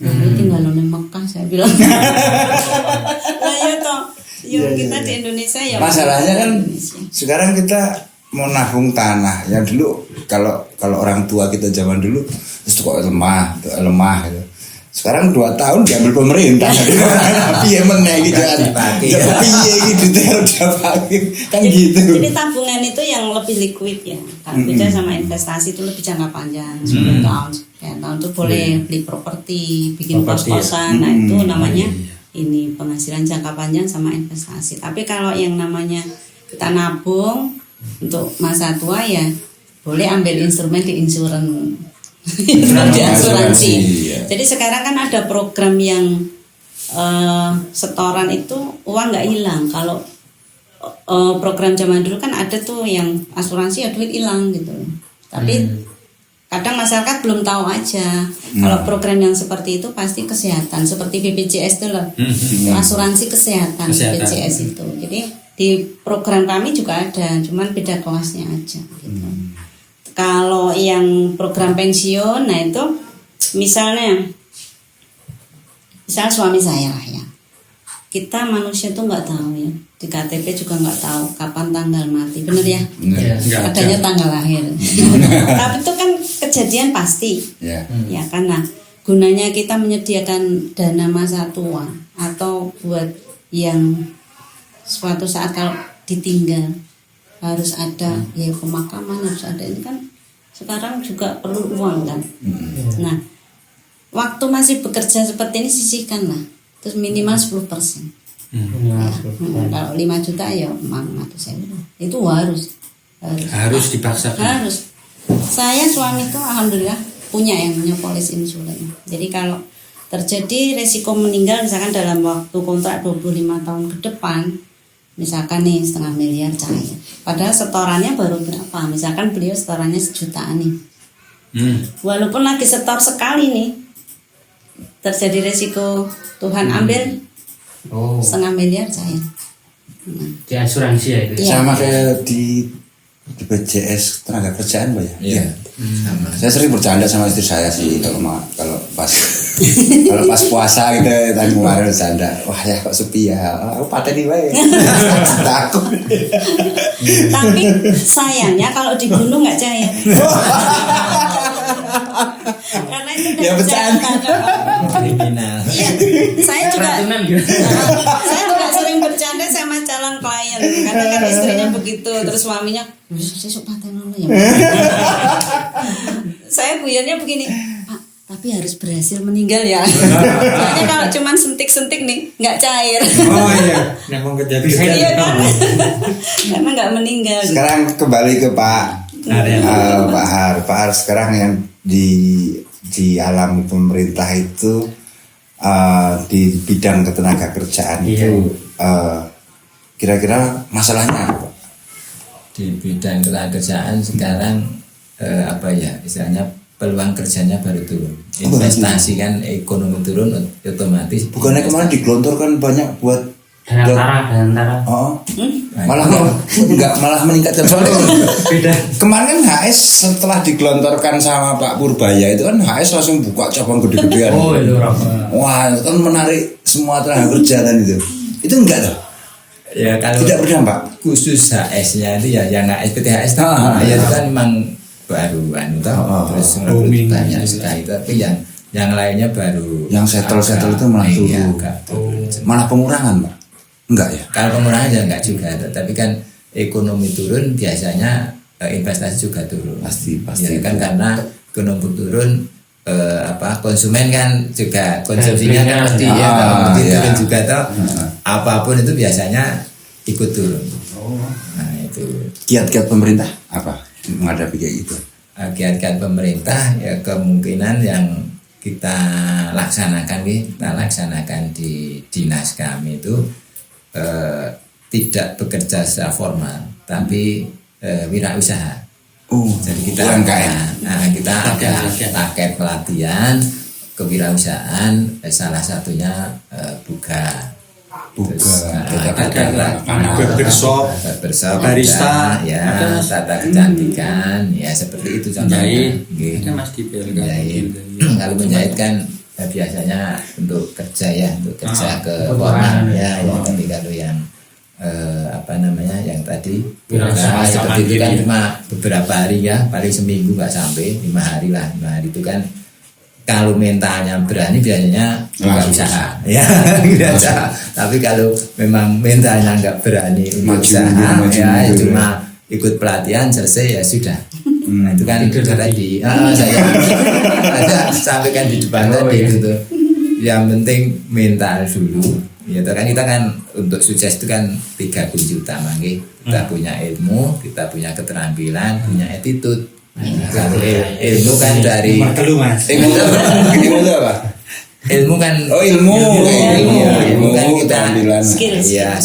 Tinggal di Mekah saya bilang. Nah ya toh, kita di Indonesia ya.
Masalahnya kan
Indonesia.
sekarang kita mau nabung tanah. Yang dulu kalau orang tua kita zaman dulu terus kok lemah gitu. Sekarang 2 tahun diambil pemerintah. Piye meneh iki jan. Piye iki detail dipakai. Kan gitu.
Jadi tabungan itu yang lebih liquid ya. Kalau beda sama investasi itu lebih jangka panjang, 10 tahun. Ya, tahun itu boleh beli properti, bikin kos-kosan. Nah, itu namanya ini penghasilan jangka panjang sama investasi. Tapi kalau yang namanya kita nabung untuk masa tua ya boleh ambil instrumen di insurans. Di asuransi. Jadi sekarang kan ada program yang setoran itu uang nggak hilang. Kalau program zaman dulu kan ada tuh yang asuransi ya duit hilang gitu. Tapi kadang masyarakat belum tahu aja. Kalau program yang seperti itu pasti kesehatan, seperti BPJS itu loh. Asuransi kesehatan BPJS itu. Jadi di program kami juga ada, cuman beda kelasnya aja gitu. Kalau yang program pensiun, nah itu misal suami saya lah ya. Kita manusia tuh nggak tahu ya, di KTP juga nggak tahu kapan tanggal mati, bener ya? Adanya tanggal lahir. Tapi itu kan kejadian pasti, ya karena gunanya kita menyediakan dana masa tua atau buat yang suatu saat kalau ditinggal harus ada ya pemakaman, harus ada ini kan sekarang juga perlu uang kan. Nah waktu masih bekerja seperti ini sisihkan lah, terus minimal 10%. Kalau 5 juta ya 500.000 itu harus
dipaksakan.
Harus. Saya suami tuh alhamdulillah punya yang namanya polis insulin. Jadi kalau terjadi resiko meninggal misalkan dalam waktu kontrak 25 tahun ke depan, misalkan nih 500 miliar cair, padahal setorannya baru berapa, misalkan beliau setorannya 1 jutaan nih, walaupun lagi setor sekali nih terjadi resiko Tuhan ambil 500 miliar cair.
Di asuransi ya itu.
Sama kayak di BPJS tenaga kerjaan Pak ya.
Iya. Sama.
Saya sering bercanda sama istri saya sih kalau pas puasa gitu tadi kemarin bercanda. Wah ya kok sepi ya. Aku pateni wae. Takut.
Tapi sayangnya kalau di gunung nggak cair. Karena itu
Ya bercanda.
Kriminal.
Iya, saya juga
Ratunan gitu.
saya juga sering bercanda sama calon klien karena kan istrinya begitu, terus suaminya besok paten dulu ya. Saya guyonnya begini, Pak, tapi harus berhasil meninggal ya. Soalnya kalau cuman sentik-sentik nih nggak cair.
Oh iya, memang kejadian.
Iya kan? Karena nggak meninggal.
Sekarang kembali ke Pak Har sekarang yang di alam pemerintah itu di bidang ketenaga kerjaan itu kira-kira masalahnya apa?
Di bidang ketenaga kerjaan sekarang istilahnya peluang kerjanya baru turun. Investasi kan ekonomi turun otomatis.
Bukannya kemarin digelontorkan banyak buat
Dana
Oh, malah meningkat
beda.
Kemarin kan HS setelah digelontorkan sama Pak Purbaya itu kan HS langsung buka cabang gede-gedean.
Oh itu
Wah, itu kan menarik semua tenaga kerja kan itu. Itu enggak loh.
Ya kalau
Tidak berdampak.
khusus HS-nya itu ya yang SPTHS ya itu kan memang baru terus banyak sekali, tapi yang lainnya baru
Yang settle itu malah turun. Malah pengurangan, Pak. Enggak ya?
Kalau pengurangan ya enggak juga, tapi kan ekonomi turun biasanya investasi juga turun.
Pasti
Ya kan karena ekonomi turun konsumen kan juga konsumsinya kan pasti turun juga toh. Apapun itu biasanya ikut turun. Nah itu.
Kiat-kiat pemerintah apa menghadapi kayak gitu?
Kiat-kiat pemerintah ya kemungkinan yang kita laksanakan di dinas kami itu tidak bekerja secara formal tapi wirausaha. Jadi kita kita ada paket pelatihan kewirausahaan, salah satunya buka
barbershop, barista,
tata kecantikan, ya seperti itu contohnya.
Menjahit, kan Mas Dipel.
Menjahit. Kalau menjahit kan biasanya untuk kerja ya, untuk kerja ke
kebutuhan.
formal ya, tapi kalau yang apa namanya yang tadi
Wirausaha
seperti itu kan
mandiri.
cuma beberapa hari ya, paling seminggu nggak sampai 5 hari lah. 5 hari itu kan kalau mentalnya berani biasanya nggak usaha ya biasa. Tapi kalau memang mentalnya nggak berani untuk
Maju
usaha
mundur, maju
ya
mundur,
cuma ikut pelatihan selesai ya sudah. Nah, itu kan
Itu
tadi saya ada sampaikan di depan tadi
iya.
itu tuh. Yang penting mental dulu. Ya kan kita kan untuk sukses itu kan 3 kunci utama gitu. Kita punya ilmu, kita punya keterampilan, punya attitude. Kalau ilmu kan dari
Nomor telu, Mas.
Ilmu itu apa?
ilmu kan
Oh, ilmu.
ilmu kan kita
keterampilan.
Skill.
iya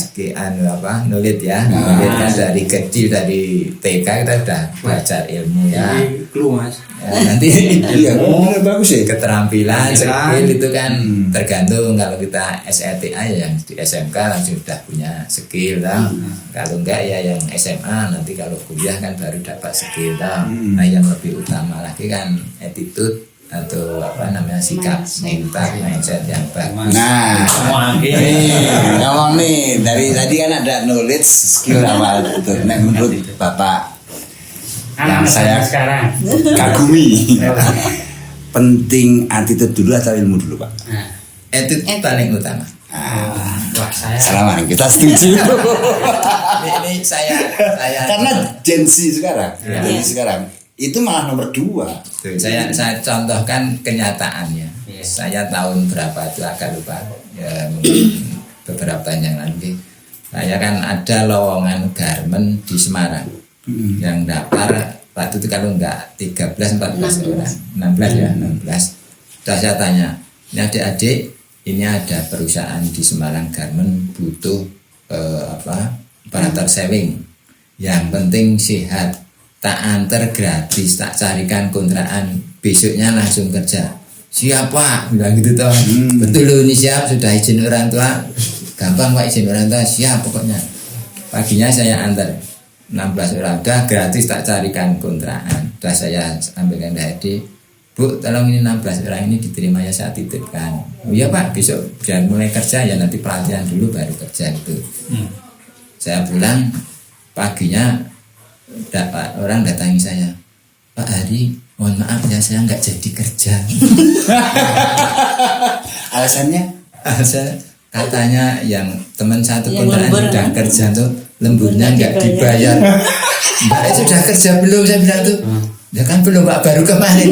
knowledge ya knowledge kan dari kecil dari TK kita udah belajar ilmu ya.
Ini clue, Mas.
Ya, nanti
Iya, bener, bagus ya.
keterampilan,
Keterampilan.
skill itu kan tergantung kalau kita SLTA ya yang di SMK langsung sudah punya skill lah. Kalau enggak ya yang SMA nanti kalau kuliah kan baru dapat skill lah. Nah yang lebih utama lagi kan attitude atau apa namanya sikap mindset yang bagus.
Nah, ngomong nih dari tadi kan ada knowledge, skill apa itu. Nah, menurut Bapak
Anak-anak
saya-
sekarang.
kagumi, penting attitude dulu atau ilmu dulu, Pak?
Nah,
Attitude paling utama.
wah saya
Selama ini kita setuju.
Ini saya
Karena Gen Z sekarang,
Ya.
Gen Z sekarang itu malah nomor 2.
Tuh, saya contohkan kenyataannya.
Iya.
Saya tahun berapa itu agak lupa. Ya, mungkin beberapa tahun yang lalu. Saya kan ada lowongan garmen di Semarang. Yang daftar waktu itu kalau enggak 13-14 orang. 16 ya, 16. Sudah saya tanya, ini adik-adik, ini ada perusahaan di Semarang garmen butuh operator sewing. Yang penting sehat. Tak antar gratis, tak carikan kontrakan, besoknya langsung kerja. Siapa? Bilang gitu toh. Betul loh, ini siap, sudah izin orang tua. Gampang Pak izin orang tua, siap pokoknya. Paginya saya antar 16 orang, udah gratis tak carikan kontrakan. Udah saya sampaikan ke adik, Bu, tolong ini 16 orang ini diterima ya, saya titipkan. Oh iya Pak, besok biar mulai kerja ya, nanti pelatihan dulu baru kerja itu. Saya pulang paginya orang datangi saya, Pak Hari, mohon maaf ya saya nggak jadi kerja.
Alasannya?
Katanya yang teman satu
Yang
kontrakan
lembur,
sudah
kan?
kerja tuh lemburnya nggak dibayar. Mbak sudah kerja belum? Saya bilang tuh, ya kan belum Pak, baru kemarin.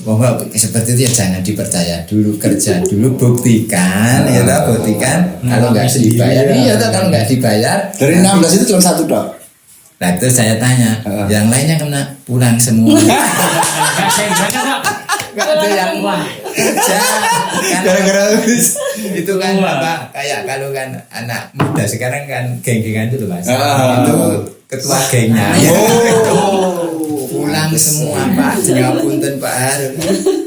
Bahwa seperti itu ya jangan dipercaya dulu, kerja dulu, buktikan ya toh, buktikan. Kalau nggak dibayar, iya toh, kalau nggak dibayar.
Dari 16 itu cuma 1 dok.
Nah terus saya tanya, yang lainnya kena pulang semua.
nggak saya banyak Pak.
Nggak ada yang kerja. Kan
Gara-gara
itu kan apa kayak kalau kan anak muda sekarang kan geng-gengan itu loh Mas.
Ah.
Itu ketua gengnya. Pulang semua Pak, punten Pak Harun.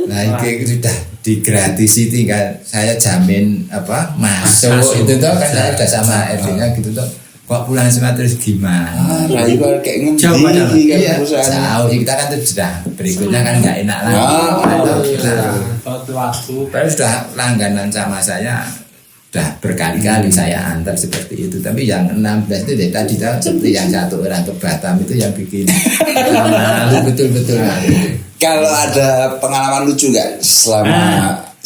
Nah ini sudah digratis, tinggal saya jamin apa masuk itu tuh kan saya sudah sama RD-nya gitu tuh. Kok pulang semua terus gimana?
Rayu kalau kayak
Jauh padahal.
ngendi kan
Iya,
perusahaan.
jauh sih kita kan tuh sudah berikutnya kan nggak enak lagi.
Ah,
Kita
Waktu
baru sudah langganan sama saya, sudah berkali-kali saya antar seperti itu. Tapi yang 16 itu dari tadi tahu seperti yang satu orang ke Batam itu yang bikin malu betul-betul malu.
Kalau ada pengalaman lucu nggak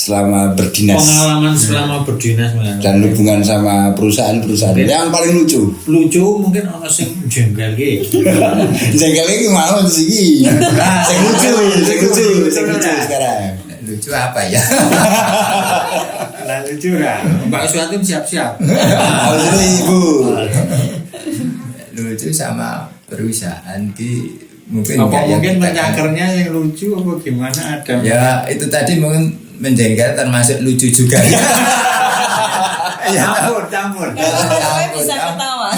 selama berdinas
pengalaman selama berdinas
dan hubungan sama perusahaan-perusahaan yang paling lucu?
lucu mungkin ono sing jengkel ge.
Jengkel lagi mau tuh sih. Sing lucu sekarang.
Lucu apa ya?
Lah lucu lah. Mbak Suatin siap-siap.
Harus itu ibu.
Lucu sama perusahaan ki mungkin
Apa
nggak yang
mungkin
kita-
mencakernya yang lucu apa gimana ada?
Ya itu tadi mungkin menjengkel termasuk lucu juga. Ya
campur.
Saya bisa ketawa.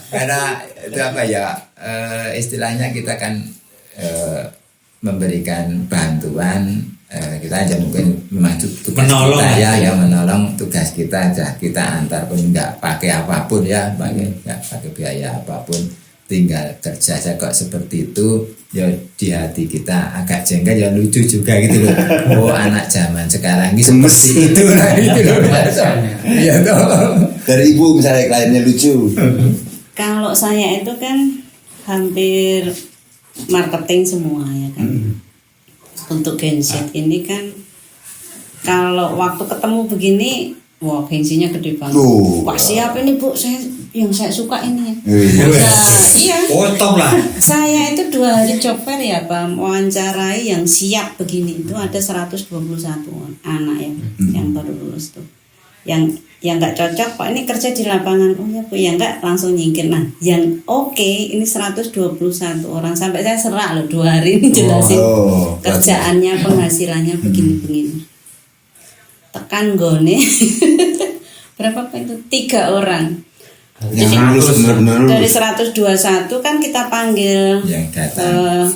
Karena itu apa ya istilahnya kita kan memberikan bantuan kita aja mungkin memang tugas
Menolong.
kita ya menolong tugas kita aja kita antar pun nggak pakai apapun ya nggak pakai biaya apapun tinggal kerja saya kok seperti itu, ya di hati kita agak jengkel, ya lucu juga gitu loh. Oh anak zaman sekarang ini seperti itu lah itu loh. Iya toh.
Dari ibu misalnya kliennya lucu.
Kalau saya itu kan hampir marketing semua ya kan. Untuk Gen Z ini kan kalau waktu ketemu begini, wah gengsinya gede banget. Wah siapa ini Bu? Yang saya suka ini ya. Iya.
Potong lah.
Saya itu 2 hari job fair ya Pak, wawancarai yang siap begini itu ada 121 anak yang baru lulus tuh. Yang nggak cocok Pak, ini kerja di lapangan. Oh ya Bu, ya enggak langsung nyingkir. Nah, yang oke ini 121 orang, sampai saya serak loh 2 hari ini jelasin kerjaannya, penghasilannya begini-begini. Tekan gone berapa Pak itu? 3 orang. Jadi dari 121 kan kita panggil
yang datang.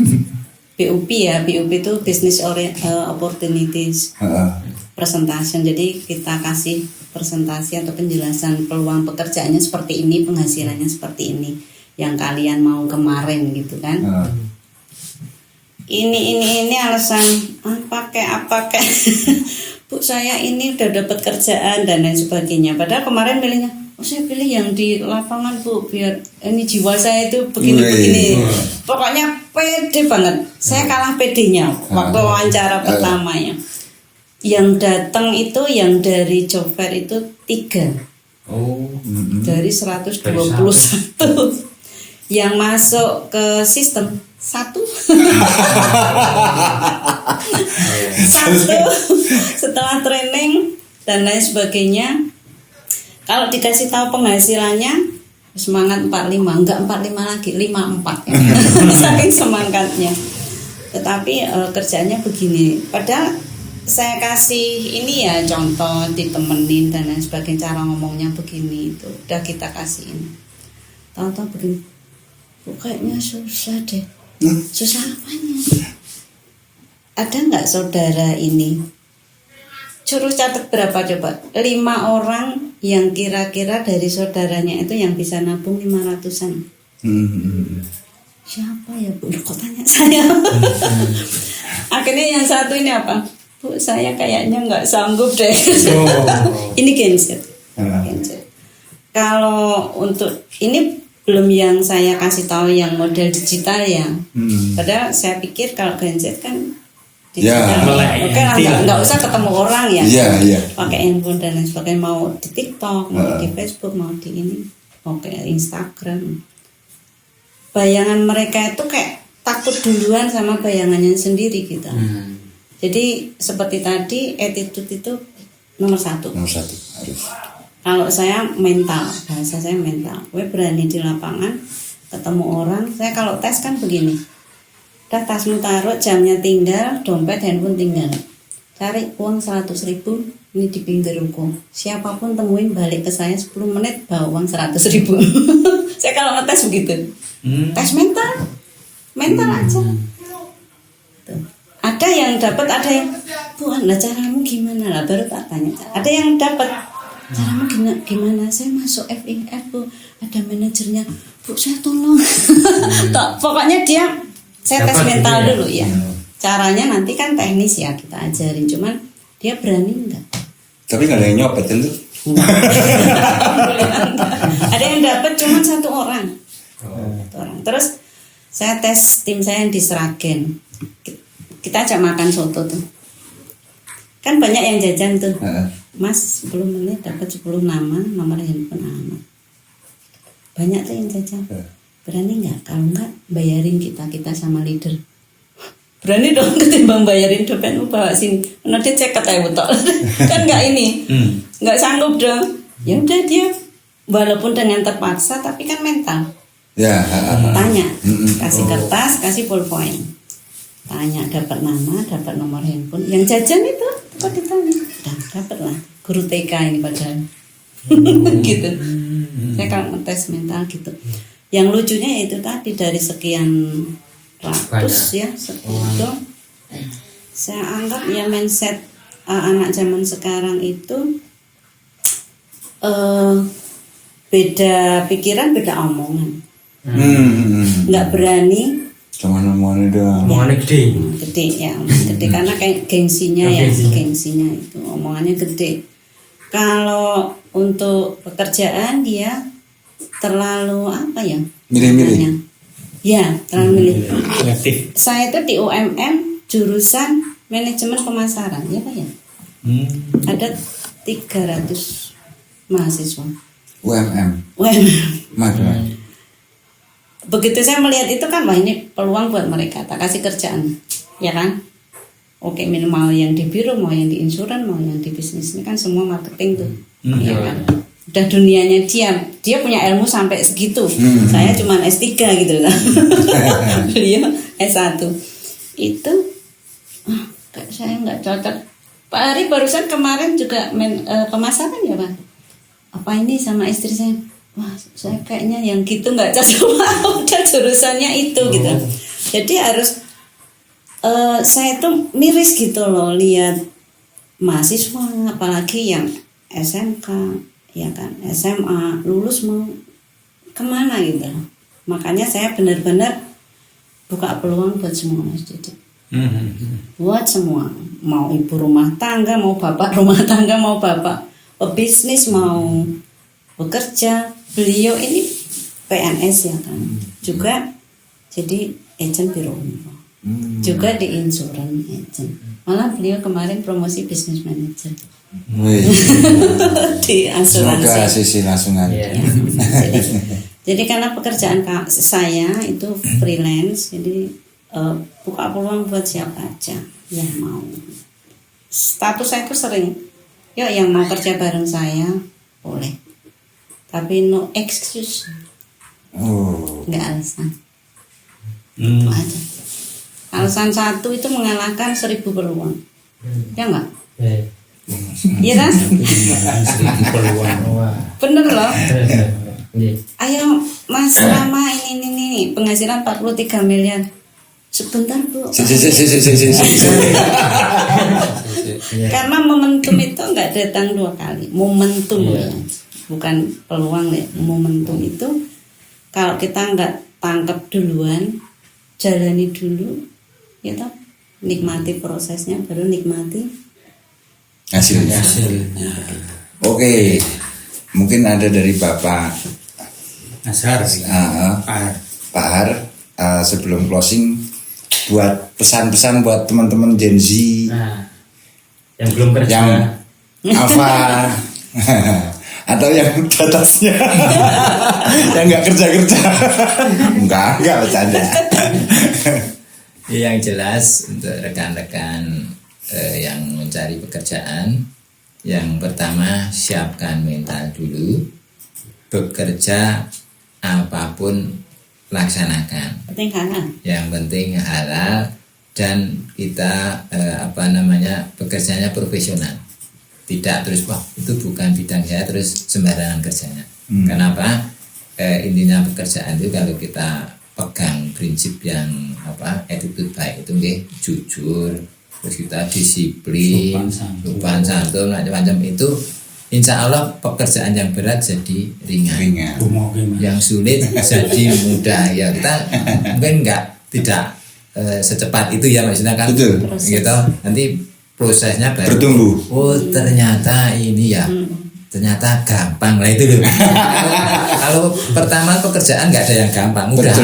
BUP ya, BUP itu Business Opportunities Presentation. Jadi kita kasih presentasi atau penjelasan peluang pekerjaannya seperti ini, penghasilannya seperti ini, yang kalian mau kemarin gitu kan. Ini alasan pakai apa kayak Bu saya ini udah dapat kerjaan dan lain sebagainya. Padahal kemarin milihnya, oh saya pilih yang di lapangan Bu, biar ini jiwa saya itu begini-begini. Pokoknya pede banget. Saya kalah pedenya waktu wawancara pertamanya. Yang datang itu yang dari job fair itu 3. Dari 121. Yang masuk ke sistem 1. 1 setelah training dan lain sebagainya. Kalau dikasih tahu penghasilannya semangat 45, enggak 45 lagi 54 saking semangatnya. Tetapi kerjanya begini, padahal saya kasih ini ya contoh, ditemenin dan lain sebagainya, cara ngomongnya begini itu udah kita kasihin. Tahu-tahu begini, Bu kayaknya susah deh. Susah apanya? Ada nggak saudara ini? Suruh catat berapa coba? 5 orang yang kira-kira dari saudaranya itu yang bisa nabung 500-an. Siapa ya Bu? Kok tanya saya? Akhirnya yang satu ini apa? Bu saya kayaknya nggak sanggup deh. Ini Gen Z. Kalau untuk ini belum yang saya kasih tahu yang model digital ya. Padahal saya pikir kalau Gen Z kan digital, oke lah nggak usah ketemu orang ya. Pakai handphone dan lain sebagainya, mau di TikTok, mau di Facebook, mau di ini, oke Instagram. Bayangan mereka itu kayak takut duluan sama bayangannya sendiri gitu. Jadi seperti tadi attitude itu nomor 1.
Harus.
Kalau saya mental, bahasa saya mental. Gue berani di lapangan, ketemu orang. Saya kalau tes kan begini. Udah tasmu taruh, jamnya tinggal, dompet, handphone tinggal. Cari uang 100.000, ini di pinggir ruko. Siapapun temuin balik ke saya 10 menit bawa uang 100.000. Saya kalau ngetes begitu. Tes mental aja. Tuh. Ada yang dapat, ada yang, Bu, lah caramu gimana lah? Baru tak tanya. Ada yang dapat. Caramu gimana? Saya masuk FIF Bu, ada manajernya. Bu saya tolong. Pokoknya dia, saya tes mental dulu ya. Caranya nanti kan teknis ya kita ajarin, cuman dia berani enggak?
Tapi nggak ada yang nyopet kan tuh?
Ada yang dapat cuman 1 orang. 1 orang. Terus saya tes tim saya yang di Sragen. Kita ajak makan soto tuh. Kan banyak yang jajan tuh. Mas 10 menit dapat 10 nama, nomor handphone anak. Banyak tuh yang jajan. Berani nggak? Kalau nggak bayarin kita sama leader. Berani dong ketimbang bayarin dompetmu bawa sini. Nanti cek katanya betul. Kan nggak ini, nggak sanggup dong. Ya udah dia walaupun dengan terpaksa tapi kan mental. Tanya, kasih kertas, kasih pulpoin. Tanya dapat nama, dapat nomor handphone. Yang jajan itu kok ditanya? Dapat lah. Guru TK ini padahal. Gitu. Saya kalau ngetes mental gitu. Yang lucunya itu tadi dari sekian ratus ya, itu saya anggap ya mindset anak zaman sekarang itu beda pikiran, beda omongan. nggak berani
Cuma omongan doang.
Omongannya gede.
gede ya, gede karena kayak gengsinya ya, gengsinya itu omongannya gede. Kalau untuk pekerjaan dia terlalu apa ya?
Milih-milih.
namanya? Ya, terlalu milih.
Selektif.
Saya itu di UMM jurusan manajemen pemasaran, ya Pak ya. Ada 300 mahasiswa.
UMM.
UMM. Begitu saya melihat itu kan, wah ini peluang buat mereka, tak kasih kerjaan, ya kan? Oke, mau yang di biro, mau yang di insuran, mau yang di bisnis, ini kan semua marketing tuh, ya kan? Udah dunianya dia punya ilmu sampai segitu, saya cuma S3 gitu lah, beliau S1. Itu, kayak saya nggak cocok. Pak Ari barusan kemarin juga pemasaran ya Pak? Apa ini sama istri saya? Wah, saya kayaknya yang gitu nggak cocok, udah jurusannya itu gitu. Jadi harus saya tuh miris gitu loh lihat mahasiswa, apalagi yang SMK, ya kan, SMA lulus mau kemana gitu. Makanya saya benar-benar buka peluang buat semua Mas Didi. Buat semua, mau ibu rumah tangga, mau bapak rumah tangga, mau bapak pebisnis, mau bekerja. Beliau ini PNS ya kan, juga jadi agent biro umum, juga di insurans agent. Malah beliau kemarin promosi business manager di asuransi.
Semoga sisi langsung aja.
Jadi karena pekerjaan saya itu freelance, jadi buka peluang buat siapa aja yang mau. Status saya itu sering, yuk yang mau kerja bareng saya boleh. Tapi no excuse, nggak alasan, itu aja. Alasan satu itu mengalahkan 1000 peluang, ya nggak? Iya kan? Bener loh. Ayo Mas Rama ini penghasilan 43 miliar. Sebentar Bu. Karena momentum itu nggak datang 2 kali. Momentum ya. Bukan peluang ya, momentum itu kalau kita nggak tangkap duluan, jalani dulu, ya toh, nikmati prosesnya, baru nikmati
hasilnya. Oke, mungkin ada dari Bapak
Azhar.
Pak Har, sebelum closing, buat pesan-pesan buat teman-teman Gen Z
Yang belum kerja.
yang Alpha atau yang di atasnya yang nggak kerja enggak bercanda.
Yang jelas untuk rekan-rekan yang mencari pekerjaan, yang pertama siapkan mental dulu, bekerja apapun laksanakan.
penting halal.
Yang penting halal dan kita bekerjanya profesional. Tidak terus wah itu bukan bidang saya terus sembarangan kerjanya. Kenapa? Intinya pekerjaan itu kalau kita pegang prinsip yang attitude baik itu jujur, terus kita disiplin, sopan santun, macam-macam itu, insya Allah pekerjaan yang berat jadi ringan. Yang sulit jadi mudah. Ya kita mungkin tidak secepat itu ya maksudnya kan.
Betul.
Gitu. Nanti prosesnya baru
bertumbuh.
Oh ternyata ini ya, ternyata gampang lah itu loh. Kalau pertama pekerjaan nggak ada yang gampang. Udah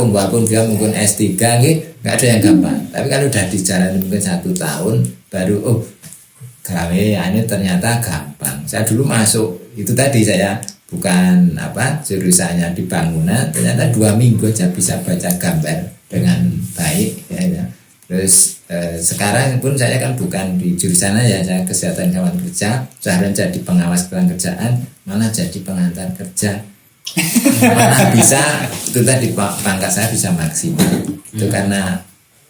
walaupun dia mungkin S3 nggak ada yang gampang. Tapi kalau udah dijalani mungkin 1 tahun baru gawe ini ternyata gampang. Saya dulu masuk itu tadi saya bukan jurusannya di bangunan, ternyata 2 minggu aja bisa baca gambar dengan baik ya. Terus sekarang pun saya kan bukan di jurusan ya, saya kesehatan hewan kerja, sekarang jadi pengawas kerjaan, malah jadi pengantar kerja, malah bisa itu tadi pangkat saya bisa maksimal. Itu karena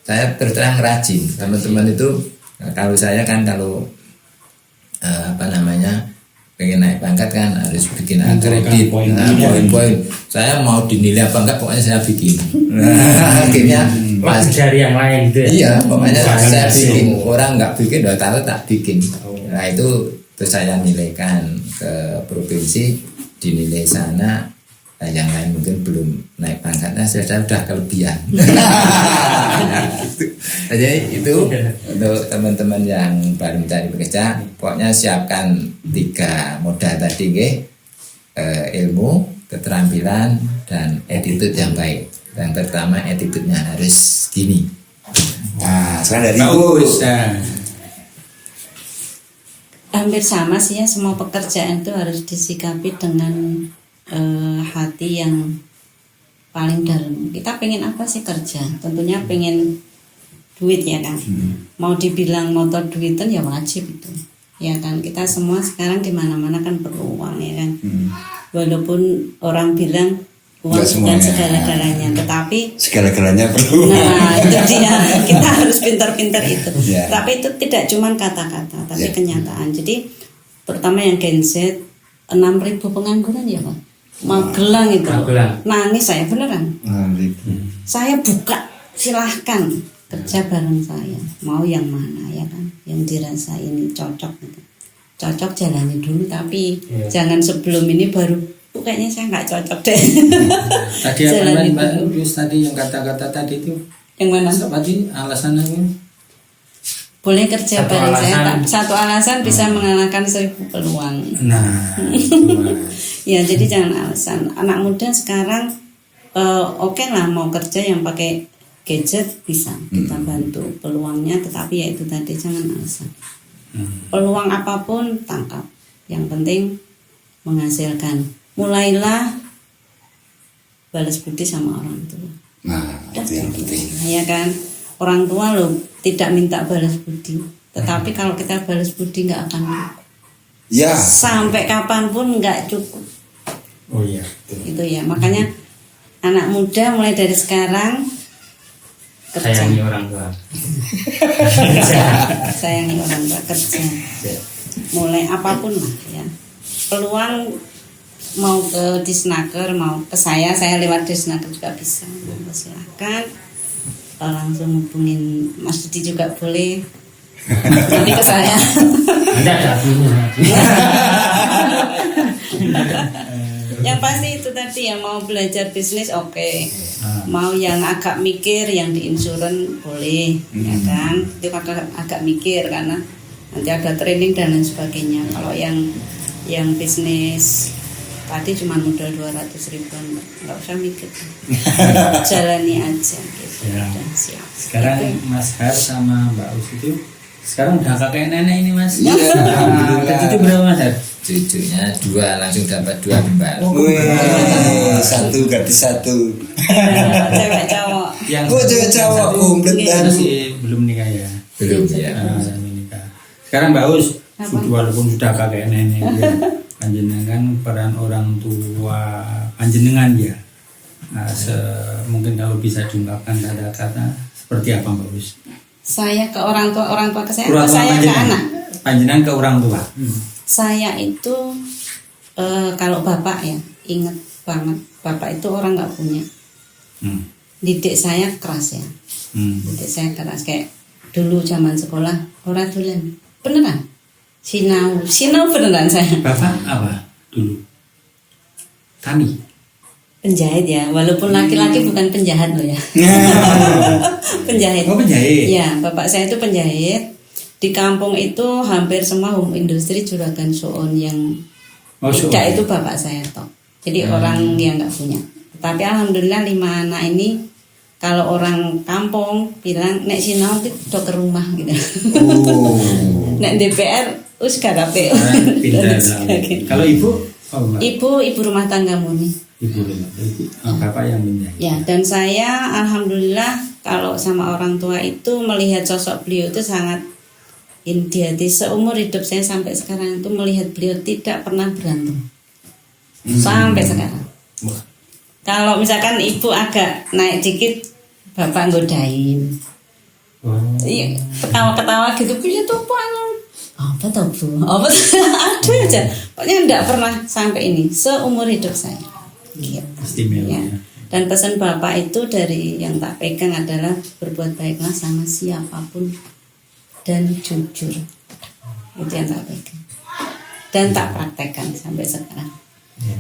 saya terus terang rajin. Teman-teman itu kalau saya kan pengen naik pangkat kan harus bikin kredit, poin-poin. Saya mau dinilai apa enggak pokoknya saya bikin. Akhirnya
Mas dari yang lain gitu ya.
Iya, pokoknya saya bikin. Orang enggak bikin, udah tahu tak bikin. Nah itu terus saya nilaikan ke provinsi, dinilai sana yang lain mungkin belum naik pangkatnya, saya sudah kelebihan. Jadi itu untuk teman-teman yang baru mencari bekerja, pokoknya siapkan 3 modal tadi, ilmu, keterampilan, dan attitude yang baik. Yang pertama attitude-nya harus gini.
Nah, sekarang dari Ibu.
Bagus. Nah,
Hampir sama sih ya, semua pekerjaan itu harus disikapi dengan hati yang paling dalam. Kita pengen apa sih kerja? Tentunya pengen duit ya kan. Mau dibilang motor duitan ya wajib itu. Ya kan, kita semua sekarang di mana-mana kan perlu uang ya kan. Walaupun orang bilang uang
Nggak
bukan
semuanya.
segala-galanya, tetapi
Segala-galanya perlu.
nah itu dia, kita harus pintar-pintar itu.
Ya.
Tapi itu tidak cuma kata-kata, tapi
Ya.
kenyataan. Jadi pertama yang Gen Z 6.000 pengangguran ya Pak. Magelang itu.
Magelang.
Nangis saya beneran.
Nah, Ibu.
Saya buka, silahkan kerja bareng saya. Mau yang mana ya kan? Yang dirasa ini cocok gitu. Cocok jalani dulu, tapi jangan sebelum ini baru kayaknya saya nggak cocok deh.
tadi apa
Jalani
Mbak
dulu.
Yus tadi yang kata-kata tadi itu
Yang mana?
apa sih alasannya itu?
Boleh kerja
Satu
bareng saya.
alasan.
Satu alasan bisa mengalahkan 1000 peluang.
Nah,
Ya jadi jangan alasan. Anak muda sekarang oke lah mau kerja yang pakai gadget bisa kita bantu peluangnya, tetapi ya itu tadi jangan alasan. Peluang apapun tangkap. Yang penting menghasilkan. Mulailah balas budi sama orang tua.
Nah, itu yang penting.
Ya kan, orang tua loh tidak minta balas budi, tetapi kalau kita balas budi nggak akan cukup.
Ya.
Sampai kapanpun nggak cukup.
oh iya.
Itu ya, makanya anak muda mulai dari sekarang kerja.
Sayangi orang tua.
Sayangi orang tua, kerja. Mulai apapun lah ya. Peluang mau ke Disnaker, mau ke saya lewat Disnaker juga bisa. Monggo silahkan. Langsung hubungin Mas Didi juga boleh. Nanti ke saya.
Anda ada adminnya.
Yang pasti itu tadi yang mau belajar bisnis oke. Mau yang agak mikir yang di insurans boleh, ya kan? Itu agak mikir karena nanti ada training dan lain sebagainya. Kalau yang bisnis tadi cuma modal 200 ribuan, nggak usah mikir, jalani aja gitu.
Ya.
Udah siap.
Sekarang
Gitu.
Mas Har sama Mbak Us itu sekarang udah kakek nenek ini Mas.
Iya, alhamdulillah.
Nah, cucu berapa Mas Har?
Cucunya 2, langsung dapat 2 kembar.
Wih, satu ganti satu.
Cewek cowok.
Yang
Oh, cewek cowok komplit kan.
masih belum nikah ya.
Belum ya.
Belum nikah. Sekarang Mbak Us,
Apa?
walaupun sudah kakek nenek ya, panjenengan peran orang tua panjenengan ya. Nah, mungkin kalau bisa diungkapkan kata-kata seperti apa Mbak Us?
Saya ke orang tua ke saya,
Orang
atau
tua
saya ke anak.
Panjenengan ke orang tua.
Saya itu kalau bapak ya inget banget, bapak itu orang nggak punya.
Hmm.
Didik saya keras ya, didik saya keras kayak dulu zaman sekolah orang tulen beneran sinau beneran saya.
Bapak apa dulu? Kami.
Penjahit ya, walaupun laki-laki bukan penjahat loh ya. Penjahit.
Oh, penjahit.
Ya, bapak saya itu penjahit. Di kampung itu hampir semua home industri juragan soon yang
Oh,
tidak
soon.
itu bapak saya toh. Jadi orang yang nggak punya. Tapi alhamdulillah 5 anak ini kalau orang kampung bilang nek sinau itu do ke rumah gitu.
Oh.
Nek DPR us garape.
Pindah. Kalau ibu, oh, Mbak.
Ibu rumah tangga murni.
Ibu bapak yang menjahit.
Ya, dan saya alhamdulillah kalau sama orang tua itu melihat sosok beliau itu sangat inti hati. Seumur hidup saya sampai sekarang itu melihat beliau tidak pernah berantem. Sampai sekarang.
Wah.
Kalau misalkan ibu agak naik dikit, bapak godain.
Oh.
Iya, ketawa-ketawa gitu, punya tuh apa tuh bu? Apa tuh? Ada aja. Pokoknya enggak pernah sampai ini seumur hidup saya. Gitu.
Istimewa.
Ya. Dan pesan bapak itu dari yang tak pegang adalah berbuat baiklah sama siapapun dan jujur. Itu yang tak pegang dan tak praktekkan sampai sekarang.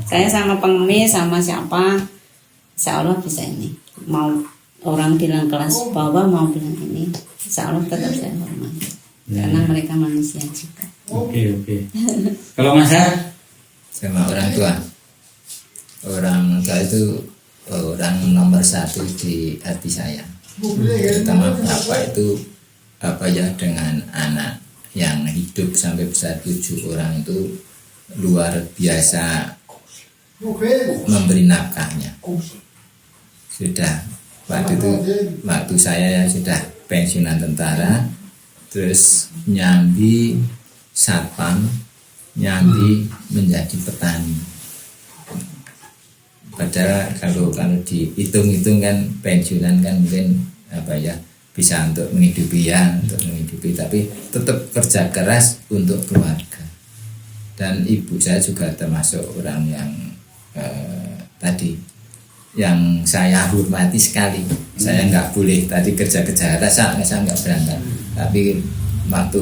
Saya sama pengemis sama siapa, insya Allah bisa ini. Mau orang bilang kelas bawah, mau bilang ini, insya Allah tetap saya hormati. Karena mereka manusia juga.
Oke. Kalau Mas Har?
Sama orang tua. Orang tua itu orang nomor satu di hati saya. Terutama bapak itu dengan anak yang hidup sampai besar 7 orang itu luar biasa memberi nafkahnya. Sudah waktu saya sudah pensiunan tentara, terus nyambi satpam, nyambi menjadi petani. Padahal kalau dihitung-hitung kan pensiunan kan mungkin bisa untuk menghidupi tapi tetap kerja keras untuk keluarga. Dan ibu saya juga termasuk orang yang tadi yang saya hormati sekali. Saya nggak boleh tadi kerja saya nggak berangkat. Tapi waktu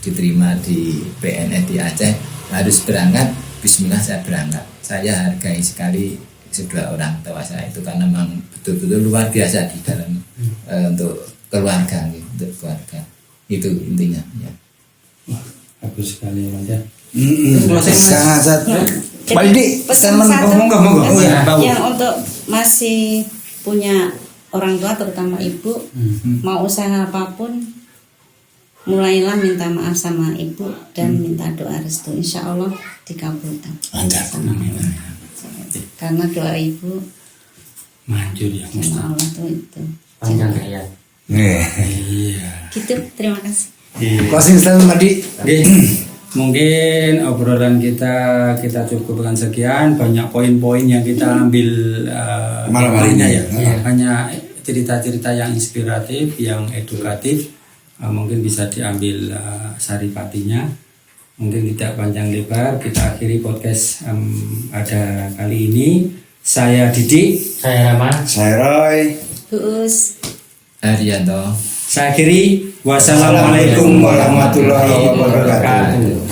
diterima di PNS di Aceh harus berangkat, bismillah saya berangkat. Saya hargai sekali kedua orang tua saya itu karena memang betul-betul luar biasa di dalam untuk keluarga, untuk keluarga itu intinya ya.
Bagus sekali Mas ya.
Sangat. Pak Didi,
Pesan
teman
satu,
monggo.
yang untuk masih punya orang tua terutama ibu, mau usaha apapun, mulailah minta maaf sama ibu dan minta doa restu, insya Allah dikabulkan. Karena doa ibu
Manjur ya Mas.
sama Allah tuh itu.
Panjang hayat.
Iya.
Gitu, terima kasih.
Closing statement Madi.
Oke. Mungkin obrolan kita cukupkan sekian. Banyak poin-poin yang kita ambil
Malam hari
hikmahnya
ini.
ya. Hanya cerita-cerita yang inspiratif, yang edukatif. Mungkin bisa diambil saripatinya. Mungkin tidak panjang lebar. Kita akhiri podcast ada kali ini. Saya Didi.
Saya Rama.
Saya Roy.
Uus.
Haryanto.
Saya akhiri. Wassalamualaikum warahmatullahi wabarakatuh.